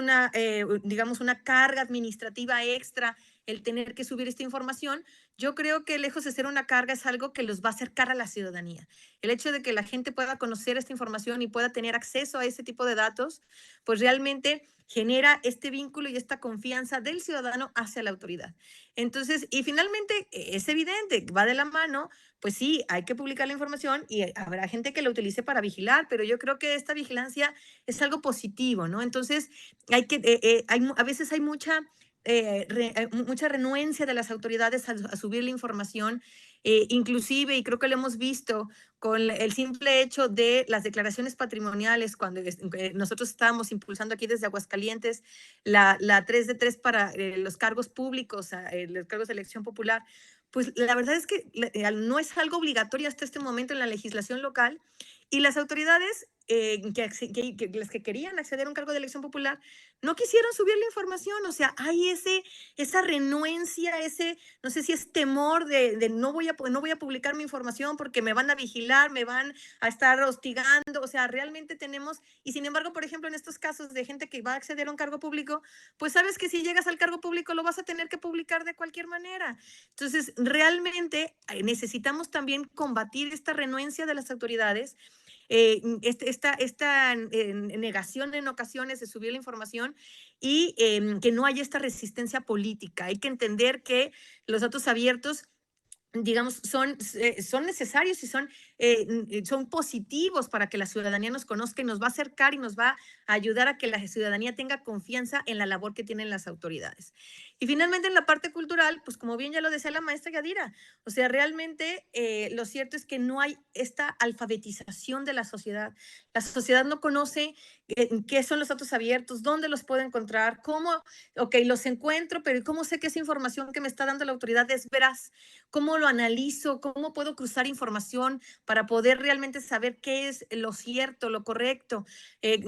digamos, una carga administrativa extra el tener que subir esta información. Yo creo que lejos de ser una carga es algo que los va a acercar a la ciudadanía. El hecho de que la gente pueda conocer esta información y pueda tener acceso a ese tipo de datos, pues realmente genera este vínculo y esta confianza del ciudadano hacia la autoridad. Entonces, y finalmente es evidente, va de la mano, pues sí, hay que publicar la información y habrá gente que la utilice para vigilar, pero yo creo que esta vigilancia es algo positivo, ¿no? Entonces, a veces hay mucha renuencia de las autoridades a subir la información, inclusive, y creo que lo hemos visto con el simple hecho de las declaraciones patrimoniales, cuando nosotros estábamos impulsando aquí desde Aguascalientes la 3 de 3 para los cargos públicos, los cargos de elección popular, pues la verdad es que no es algo obligatorio hasta este momento en la legislación local, y las autoridades las que querían acceder a un cargo de elección popular no quisieron subir la información. O sea, hay esa renuencia, no sé si es temor de no voy a publicar mi información porque me van a vigilar, me van a estar hostigando. O sea, realmente tenemos, y sin embargo, por ejemplo, en estos casos de gente que va a acceder a un cargo público, pues sabes que si llegas al cargo público lo vas a tener que publicar de cualquier manera. Entonces, realmente necesitamos también combatir esta renuencia de las autoridades, esta negación en ocasiones de subir la información, y que no haya esta resistencia política. Hay que entender que los datos abiertos, digamos, son necesarios y son positivos para que la ciudadanía nos conozca y nos va a acercar y nos va a ayudar a que la ciudadanía tenga confianza en la labor que tienen las autoridades. Y finalmente, en la parte cultural, pues como bien ya lo decía la maestra Yadira, o sea, realmente lo cierto es que no hay esta alfabetización de la sociedad. La sociedad no conoce qué son los datos abiertos, dónde los puedo encontrar, cómo, ok, los encuentro, pero ¿cómo sé que esa información que me está dando la autoridad es veraz? ¿Cómo lo analizo? ¿Cómo puedo cruzar información para poder realmente saber qué es lo cierto, lo correcto?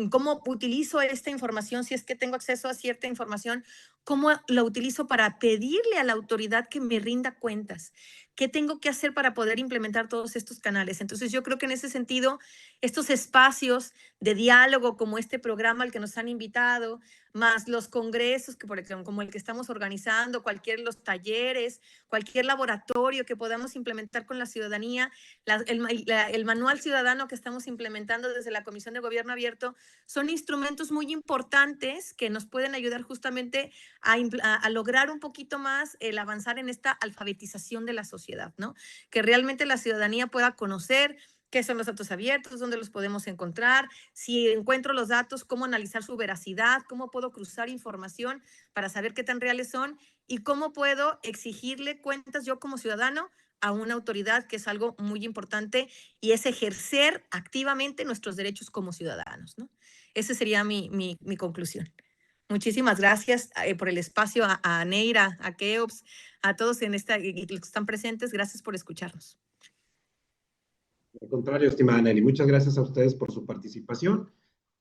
¿Cómo utilizo esta información si es que tengo acceso a cierta información? ¿cómo lo utilizo para pedirle a la autoridad que me rinda cuentas? ¿Qué tengo que hacer para poder implementar todos estos canales? Entonces, yo creo que en ese sentido, estos espacios de diálogo como este programa al que nos han invitado, más los congresos que, por ejemplo, como el que estamos organizando, los talleres, cualquier laboratorio que podamos implementar con la ciudadanía, el manual ciudadano que estamos implementando desde la Comisión de Gobierno Abierto, son instrumentos muy importantes que nos pueden ayudar justamente a lograr un poquito más el avanzar en esta alfabetización de la sociedad, ¿no? Que realmente la ciudadanía pueda conocer qué son los datos abiertos, dónde los podemos encontrar, si encuentro los datos, cómo analizar su veracidad, cómo puedo cruzar información para saber qué tan reales son y cómo puedo exigirle cuentas yo como ciudadano a una autoridad, que es algo muy importante, y es ejercer activamente nuestros derechos como ciudadanos, ¿no? Esa sería mi conclusión. Muchísimas gracias por el espacio a Neira, a Keops, a todos y los que están presentes. Gracias por escucharnos. Al contrario, estimada Nelly, muchas gracias a ustedes por su participación,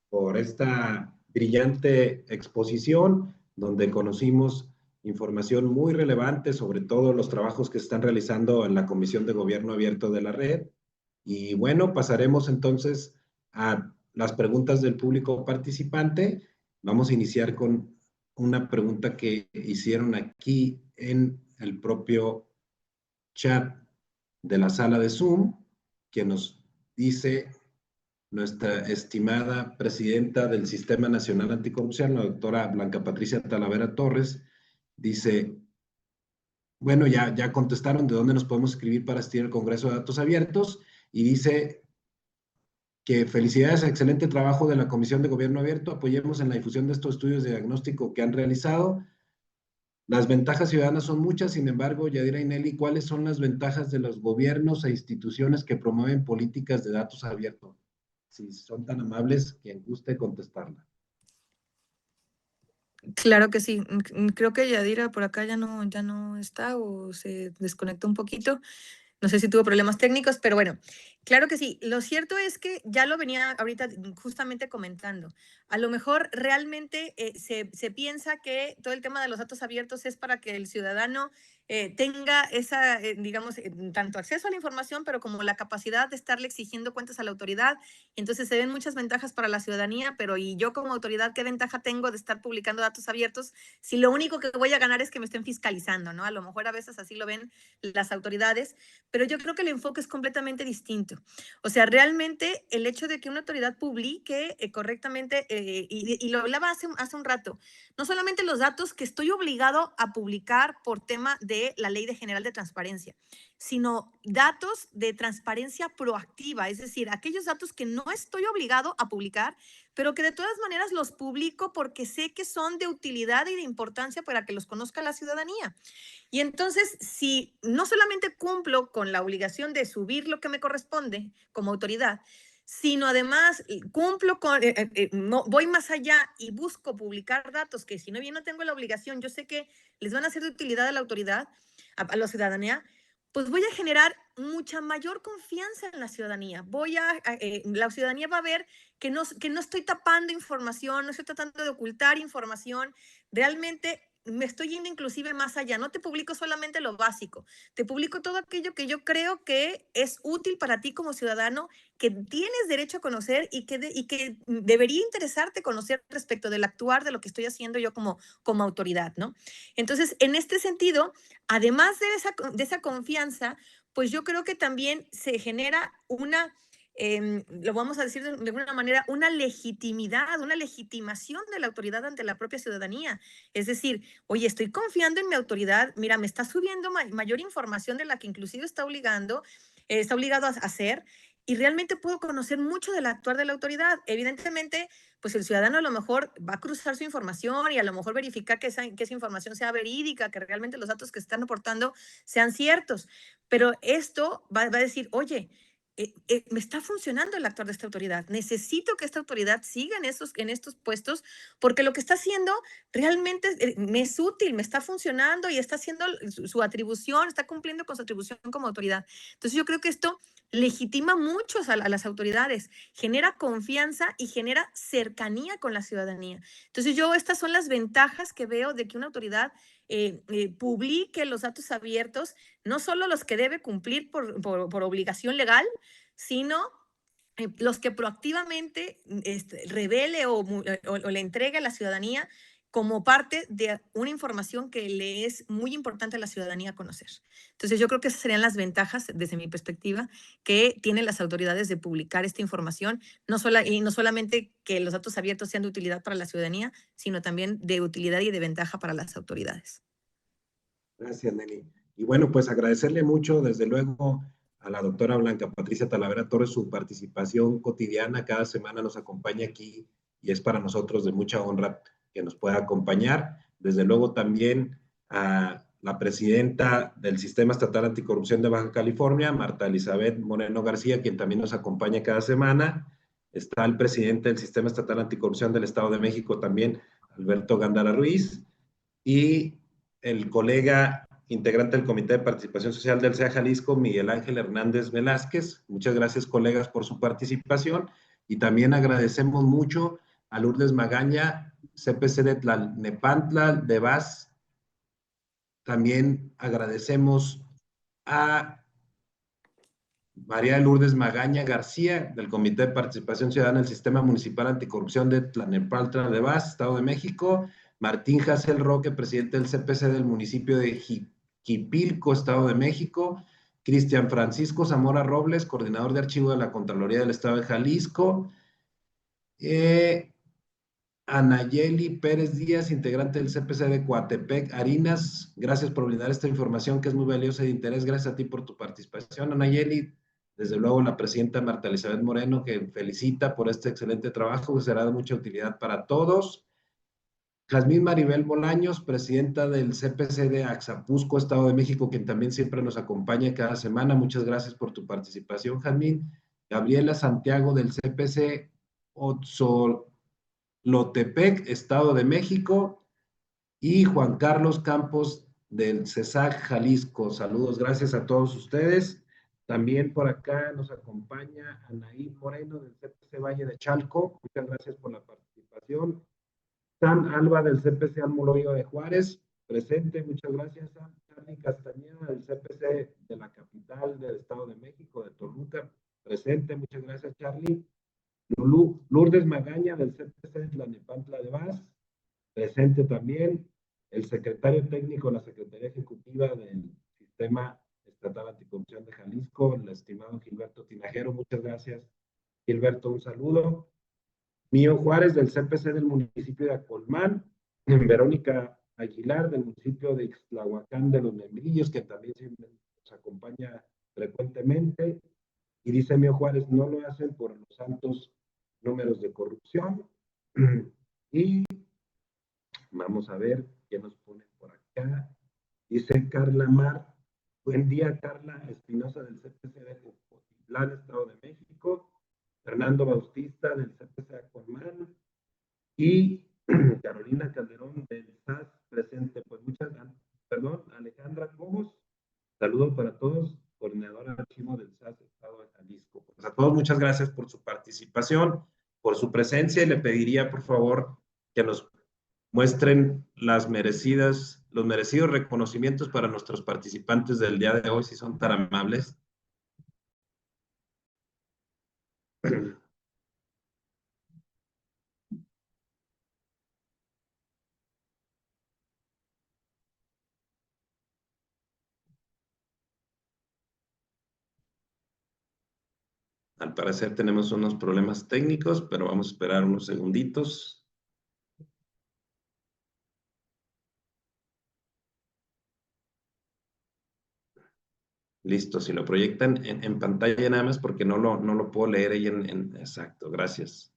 por esta brillante exposición donde conocimos información muy relevante sobre todos los trabajos que se están realizando en la Comisión de Gobierno Abierto de la Red. Y bueno, pasaremos entonces a las preguntas del público participante. Vamos a iniciar con una pregunta que hicieron aquí en el propio chat de la sala de Zoom, que nos dice nuestra estimada presidenta del Sistema Nacional Anticorrupción, la doctora Blanca Patricia Talavera Torres, dice, bueno, ya contestaron de dónde nos podemos escribir para asistir al Congreso de Datos Abiertos, y dice que felicidades, excelente trabajo de la Comisión de Gobierno Abierto, apoyemos en la difusión de estos estudios de diagnóstico que han realizado. Las ventajas ciudadanas son muchas, sin embargo, Yadira y Nelly, ¿cuáles son las ventajas de los gobiernos e instituciones que promueven políticas de datos abiertos? Si son tan amables, quien guste contestarla. Claro que sí. Creo que Yadira por acá ya no está o se desconectó un poquito. No sé si tuvo problemas técnicos, pero bueno, claro que sí. Lo cierto es que ya lo venía ahorita justamente comentando. A lo mejor realmente se piensa que todo el tema de los datos abiertos es para que el ciudadano tenga esa, digamos, tanto acceso a la información, pero como la capacidad de estarle exigiendo cuentas a la autoridad. Entonces se ven muchas ventajas para la ciudadanía, pero ¿y yo como autoridad qué ventaja tengo de estar publicando datos abiertos si lo único que voy a ganar es que me estén fiscalizando, ¿no? A lo mejor a veces así lo ven las autoridades, pero yo creo que el enfoque es completamente distinto. O sea, realmente el hecho de que una autoridad publique correctamente, y lo hablaba hace un rato, no solamente los datos que estoy obligado a publicar por tema de la Ley General de Transparencia, sino datos de transparencia proactiva, es decir, aquellos datos que no estoy obligado a publicar, pero que de todas maneras los publico porque sé que son de utilidad y de importancia para que los conozca la ciudadanía. Y entonces, si no solamente cumplo con la obligación de subir lo que me corresponde como autoridad, sino además cumplo con, voy más allá y busco publicar datos que si no bien no tengo la obligación, yo sé que les van a ser de utilidad a la autoridad, a la ciudadanía, pues voy a generar mucha mayor confianza en la ciudadanía. La ciudadanía va a ver que no estoy tapando información, no estoy tratando de ocultar información, realmente me estoy yendo inclusive más allá. No te publico solamente lo básico, te publico todo aquello que yo creo que es útil para ti como ciudadano, que tienes derecho a conocer y que debería interesarte conocer respecto del actuar de lo que estoy haciendo yo como autoridad, ¿no? Entonces, en este sentido, además de esa confianza, pues yo creo que también se genera lo vamos a decir de alguna manera, una legitimidad, una legitimación de la autoridad ante la propia ciudadanía. Es decir, oye, estoy confiando en mi autoridad, mira, me está subiendo mayor información de la que inclusive está obligado a hacer, y realmente puedo conocer mucho del actuar de la autoridad. Evidentemente, pues el ciudadano a lo mejor va a cruzar su información y a lo mejor verificar que esa información sea verídica, que realmente los datos que están aportando sean ciertos. Pero esto va a decir, oye, me está funcionando el actuar de esta autoridad. Necesito que esta autoridad siga en estos puestos porque lo que está haciendo realmente me es útil, me está funcionando y está haciendo su atribución, está cumpliendo con su atribución como autoridad. Entonces yo creo que esto legitima mucho a las autoridades, genera confianza y genera cercanía con la ciudadanía. Entonces estas son las ventajas que veo de que una autoridad publique los datos abiertos, no solo los que debe cumplir por obligación legal, sino los que proactivamente revele o le entregue a la ciudadanía como parte de una información que le es muy importante a la ciudadanía conocer. Entonces, yo creo que esas serían las ventajas, desde mi perspectiva, que tienen las autoridades de publicar esta información, y no solamente que los datos abiertos sean de utilidad para la ciudadanía, sino también de utilidad y de ventaja para las autoridades. Gracias, Nelly. Y bueno, pues agradecerle mucho, desde luego, a la doctora Blanca Patricia Talavera Torres su participación cotidiana. Cada semana nos acompaña aquí y es para nosotros de mucha honra que nos pueda acompañar. Desde luego también a la presidenta del Sistema Estatal Anticorrupción de Baja California, Marta Elizabeth Moreno García, quien también nos acompaña cada semana. Está el presidente del Sistema Estatal Anticorrupción del Estado de México también, Alberto Gándara Ruiz, y el colega integrante del Comité de Participación Social del CEA Jalisco, Miguel Ángel Hernández Velázquez. Muchas gracias, colegas, por su participación. Y también agradecemos mucho a Lourdes Magaña, CPC de Tlalnepantla, de VAS. También agradecemos a María Lourdes Magaña García, del Comité de Participación Ciudadana del Sistema Municipal Anticorrupción de Tlalnepantla de VAS, Estado de México. Martín Hassel Roque, presidente del CPC del municipio de Jipilco, Estado de México. Cristian Francisco Zamora Robles, coordinador de archivo de la Contraloría del Estado de Jalisco. Anayeli Pérez Díaz, integrante del CPC de Coatepec, Harinas. Gracias por brindar esta información que es muy valiosa y de interés. Gracias a ti por tu participación, Anayeli. Desde luego, la presidenta Marta Elizabeth Moreno, que felicita por este excelente trabajo, que será de mucha utilidad para todos. Jazmín Maribel Bolaños, presidenta del CPC de Axapusco, Estado de México, quien también siempre nos acompaña cada semana. Muchas gracias por tu participación, Jazmín. Gabriela Santiago, del CPC Otzolotepec, Estado de México. Y Juan Carlos Campos, del CESAC Jalisco. Saludos, gracias a todos ustedes. También por acá nos acompaña Anaí Moreno, del CPC Valle de Chalco. Muchas gracias por la participación. Sam Alba, del CPC Almoloyo de Juárez, presente, muchas gracias. Sam. Charly Castañeda, del CPC de la capital del Estado de México, de Toluca, presente, muchas gracias, Charly. Lourdes Magaña, del CPC de Tlalnepantla de VAS, presente también. El secretario técnico de la Secretaría Ejecutiva del Sistema Estatal Anticorrupción de Jalisco, el estimado Gilberto Tinajero, muchas gracias, Gilberto, un saludo. Mío Juárez, del CPC del municipio de Acolmán. Verónica Aguilar, del municipio de Ixtlahuacán de los Membrillos, que también nos acompaña frecuentemente. Y dice Mío Juárez, no lo hacen por los altos números de corrupción. Y vamos a ver qué nos pone por acá. Dice Carla Mar, buen día, Carla Espinosa, del CPC de Jocotitlán, Estado de México. Fernando Bautista, del CPC Acolmán, y Carolina Calderón, del SAS, presente. Pues Alejandra Cobos, saludos para todos, coordinadora de archivo del SAS, Estado de Jalisco. Pues a todos muchas gracias por su participación, por su presencia, y le pediría, por favor, que nos muestren los merecidos reconocimientos para nuestros participantes del día de hoy, si son tan amables. Al parecer tenemos unos problemas técnicos, pero vamos a esperar unos segunditos. Listo, si lo proyectan en pantalla nada más porque no lo puedo leer ahí exacto, gracias.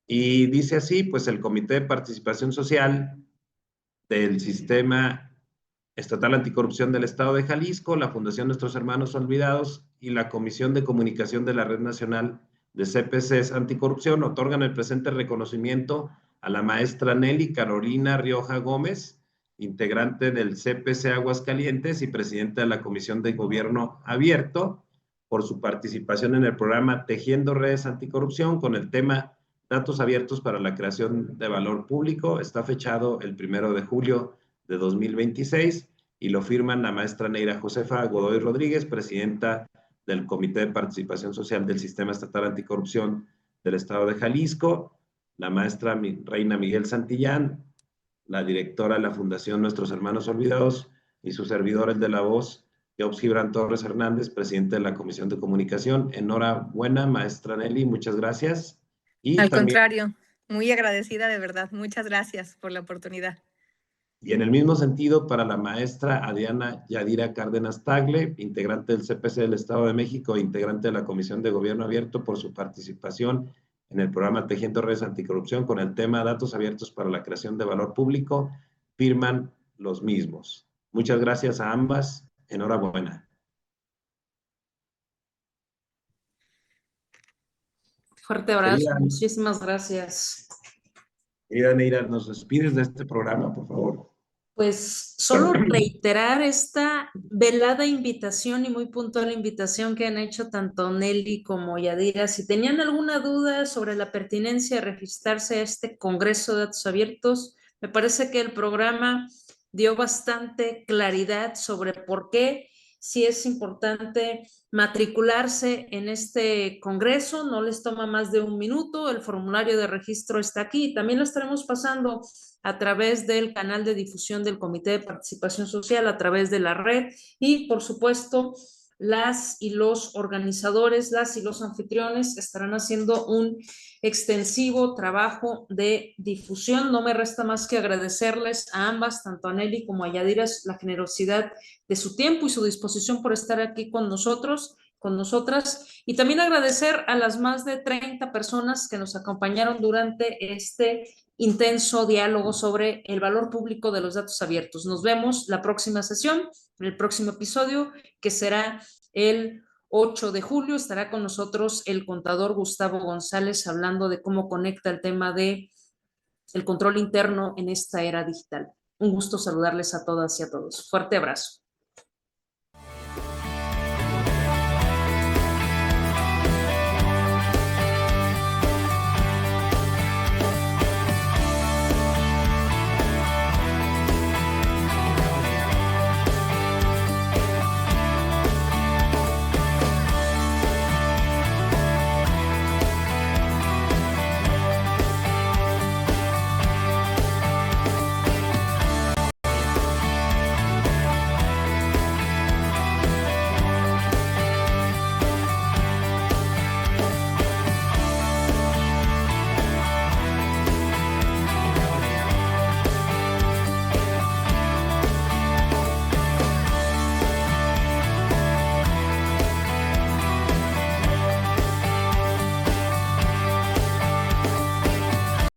Y dice así, pues el Comité de Participación Social del Sistema Estatal Anticorrupción del Estado de Jalisco, la Fundación Nuestros Hermanos Olvidados y la Comisión de Comunicación de la Red Nacional de CPCs Anticorrupción otorgan el presente reconocimiento a la maestra Nelly Carolina Rioja Gómez, integrante del CPC Aguascalientes y presidenta de la Comisión de Gobierno Abierto, por su participación en el programa Tejiendo Redes Anticorrupción con el tema Datos Abiertos para la Creación de Valor Público. Está fechado el 1 de julio de 2026 y lo firman la maestra Neira Josefa Godoy Rodríguez, presidenta del Comité de Participación Social del Sistema Estatal Anticorrupción del Estado de Jalisco, la maestra Reina Miguel Santillán, la directora de la Fundación Nuestros Hermanos Olvidados y su servidor, el de la voz, Keops Gibran Torres Hernández, presidente de la Comisión de Comunicación. Enhorabuena, maestra Nelly, muchas gracias. Y al contrario, muy agradecida de verdad. Muchas gracias por la oportunidad. Y en el mismo sentido, para la maestra Adriana Yadira Cárdenas Tagle, integrante del CPC del Estado de México e integrante de la Comisión de Gobierno Abierto, por su participación en el programa Tejiendo Redes Anticorrupción con el tema Datos Abiertos para la Creación de Valor Público, firman los mismos. Muchas gracias a ambas. Enhorabuena. Fuerte abrazo. Muchísimas gracias. Querida Neira, ¿nos despides de este programa, por favor? Pues solo reiterar esta velada invitación y muy puntual invitación que han hecho tanto Nelly como Yadira. Si tenían alguna duda sobre la pertinencia de registrarse a este Congreso de Datos Abiertos, me parece que el programa dio bastante claridad sobre por qué sí es importante matricularse en este congreso. No les toma más de 1 minuto, el formulario de registro está aquí. También lo estaremos pasando a través del canal de difusión del Comité de Participación Social, a través de la red y, por supuesto, las y los organizadores, las y los anfitriones estarán haciendo un extensivo trabajo de difusión. No me resta más que agradecerles a ambas, tanto a Nelly como a Yadira, la generosidad de su tiempo y su disposición por estar aquí con nosotras, y también agradecer a las más de 30 personas que nos acompañaron durante este intenso diálogo sobre el valor público de los datos abiertos. Nos vemos la próxima sesión, en el próximo episodio, que será el 8 de julio. Estará con nosotros el contador Gustavo González hablando de cómo conecta el tema de el control interno en esta era digital. Un gusto saludarles a todas y a todos. Fuerte abrazo.